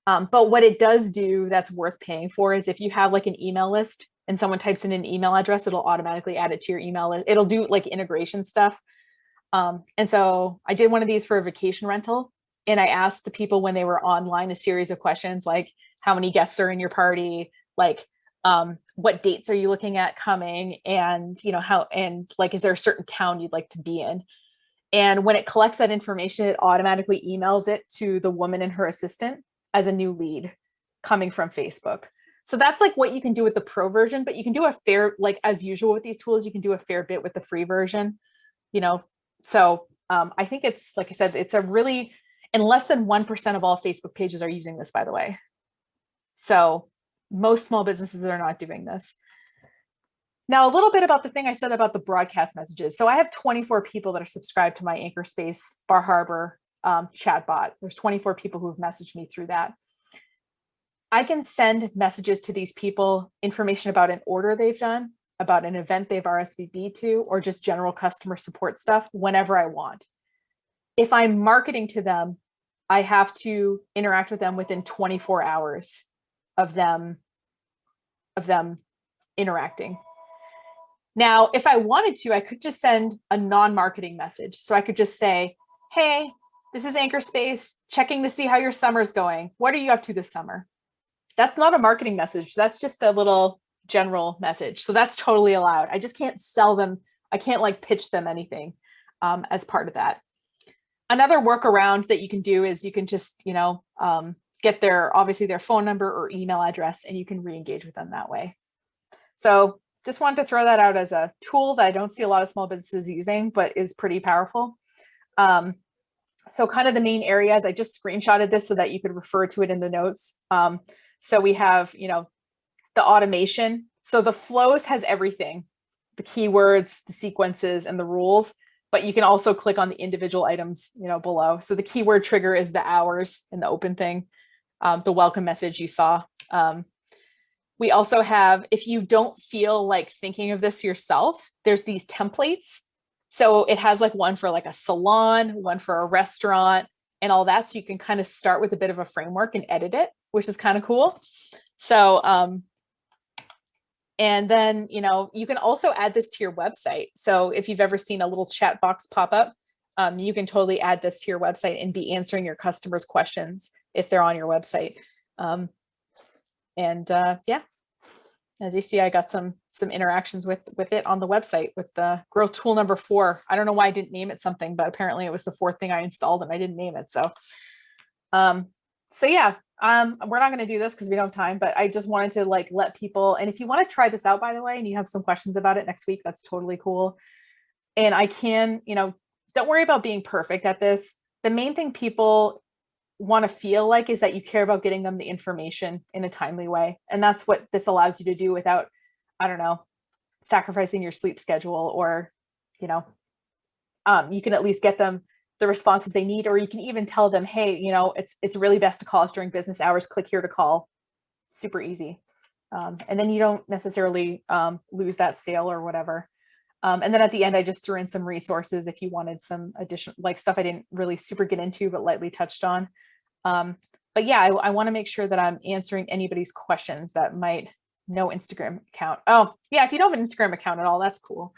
But what it does do that's worth paying for is if you have like an email list and someone types in an email address, it'll automatically add it to your email list. It'll do like integration stuff. And so I did one of these for a vacation rental, and I asked the people when they were online a series of questions like, how many guests are in your party? Like, what dates are you looking at coming? And, is there a certain town you'd like to be in? And when it collects that information, it automatically emails it to the woman and her assistant as a new lead coming from Facebook. So that's like what you can do with the pro version, but you can do a fair, like as usual with these tools, you can do a fair bit with the free version, So I think it's, like I said, it's a really, and less than 1% of all Facebook pages are using this, by the way. So most small businesses are not doing this. Now, a little bit about the thing I said about the broadcast messages. So I have 24 people that are subscribed to my Anchorspace Bar Harbor chatbot. There's 24 people who have messaged me through that. I can send messages to these people, information about an order they've done, about an event they've RSVP'd to, or just general customer support stuff whenever I want. If I'm marketing to them, I have to interact with them within 24 hours of them interacting. Now, if I wanted to, I could just send a non-marketing message. So I could just say, hey, this is Anchorspace, checking to see how your summer's going. What are you up to this summer? That's not a marketing message. That's just a little general message. So that's totally allowed. I just can't sell them. I can't like pitch them anything as part of that. Another workaround that you can do is you can just, get obviously their phone number or email address, and you can re-engage with them that way. So just wanted to throw that out as a tool that I don't see a lot of small businesses using, but is pretty powerful. So kind of the main areas, I just screenshotted this so that you could refer to it in the notes. So we have, the automation. So the flows has everything, the keywords, the sequences, and the rules, but you can also click on the individual items, below. So the keyword trigger is the hours in the open thing, the welcome message you saw. We also have, if you don't feel like thinking of this yourself, there's these templates. So it has like one for like a salon, one for a restaurant, and all that. So you can kind of start with a bit of a framework and edit it, which is kind of cool. So, and then, you can also add this to your website. So if you've ever seen a little chat box pop up, you can totally add this to your website and be answering your customers' questions if they're on your website. Yeah, as you see, I got some interactions with it on the website with the growth tool number 4. I don't know why I didn't name it something, but apparently it was the 4th thing I installed and I didn't name it. So, yeah, we're not going to do this because we don't have time, but I just wanted to like let people, and if you want to try this out, by the way, and you have some questions about it next week, that's totally cool. And I can, don't worry about being perfect at this. The main thing people want to feel like is that you care about getting them the information in a timely way. And that's what this allows you to do without, sacrificing your sleep schedule, or, you can at least get them the responses they need, or you can even tell them, hey, it's really best to call us during business hours. Click here to call. Super easy. And then you don't necessarily lose that sale or whatever. And then at the end, I just threw in some resources if you wanted some additional, like stuff I didn't really super get into, but lightly touched on. But yeah, I want to make sure that I'm answering anybody's questions that might know Instagram account. Oh yeah, if you don't have an Instagram account at all, that's cool.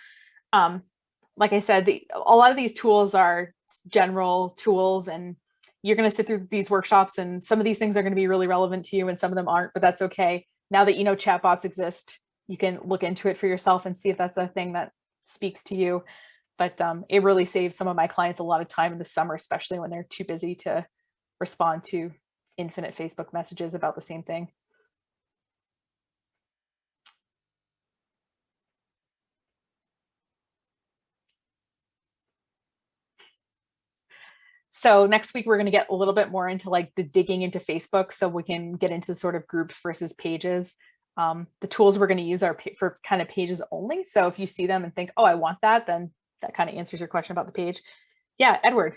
Like I said, a lot of these tools are general tools, and you're going to sit through these workshops, and some of these things are going to be really relevant to you and some of them aren't, but that's okay. Now that chatbots exist, you can look into it for yourself and see if that's a thing that speaks to you. But it really saves some of my clients a lot of time in the summer, especially when they're too busy to respond to infinite Facebook messages about the same thing. So next week, we're going to get a little bit more into like the digging into Facebook, so we can get into sort of groups versus pages. The tools we're going to use are for kind of pages only. So if you see them and think, oh, I want that, then that kind of answers your question about the page. Yeah, Edward.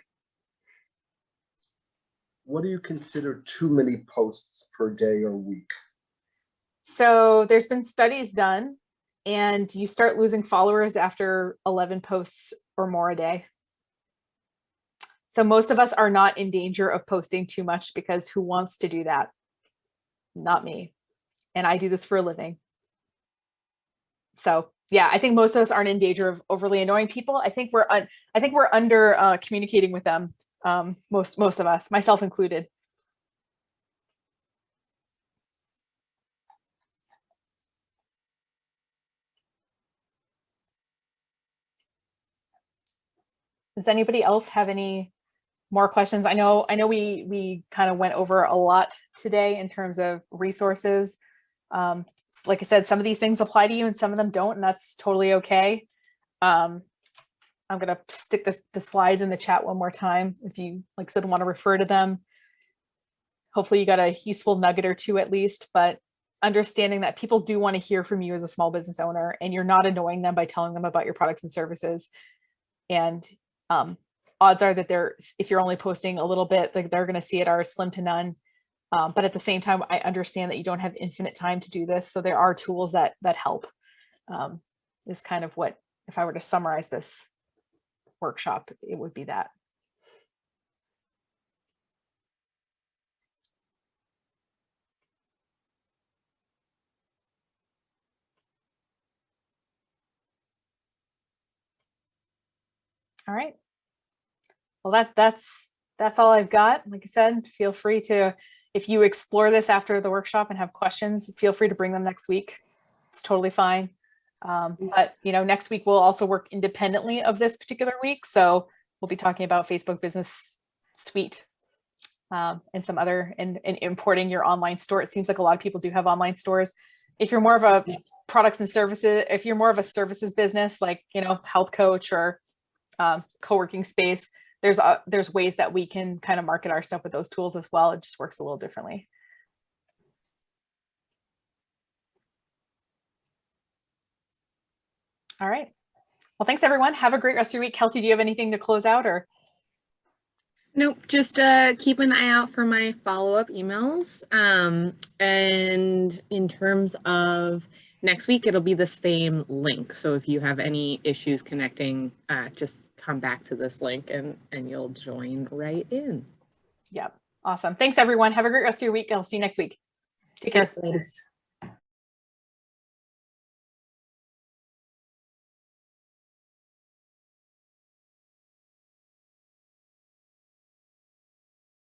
What do you consider too many posts per day or week? So there's been studies done, and you start losing followers after 11 posts or more a day. So most of us are not in danger of posting too much, because who wants to do that? Not me. And I do this for a living. So yeah, I think most of us aren't in danger of overly annoying people. I think we're under communicating with them. Most of us, myself included. Does anybody else have any more questions? I know we kind of went over a lot today in terms of resources. Like I said, some of these things apply to you and some of them don't, and that's totally okay. I'm going to stick the slides in the chat one more time if you, like I said, want to refer to them. Hopefully you got a useful nugget or two at least, but understanding that people do want to hear from you as a small business owner, and you're not annoying them by telling them about your products and services. And odds are that if you're only posting a little bit, like they're going to see it are slim to none. But at the same time, I understand that you don't have infinite time to do this. So there are tools that help, is kind of what, if I were to summarize this workshop, it would be that. All right. Well, that's all I've got. Like I said, feel free to, if you explore this after the workshop and have questions, feel free to bring them next week. It's totally fine. But next week we'll also work independently of this particular week. So we'll be talking about Facebook Business Suite and some other, and importing your online store. It seems like a lot of people do have online stores. If you're more of a products and services, if you're more of a services business, like, health coach or co-working space, there's ways that we can kind of market our stuff with those tools as well. It just works a little differently. All right. Well, thanks everyone. Have a great rest of your week. Kelsey, do you have anything to close out, or? Nope, just keep an eye out for my follow-up emails. And in terms of next week, it'll be the same link. So if you have any issues connecting, just come back to this link and you'll join right in. Yep. Awesome. Thanks everyone. Have a great rest of your week. I'll see you next week. Take care. Thanks.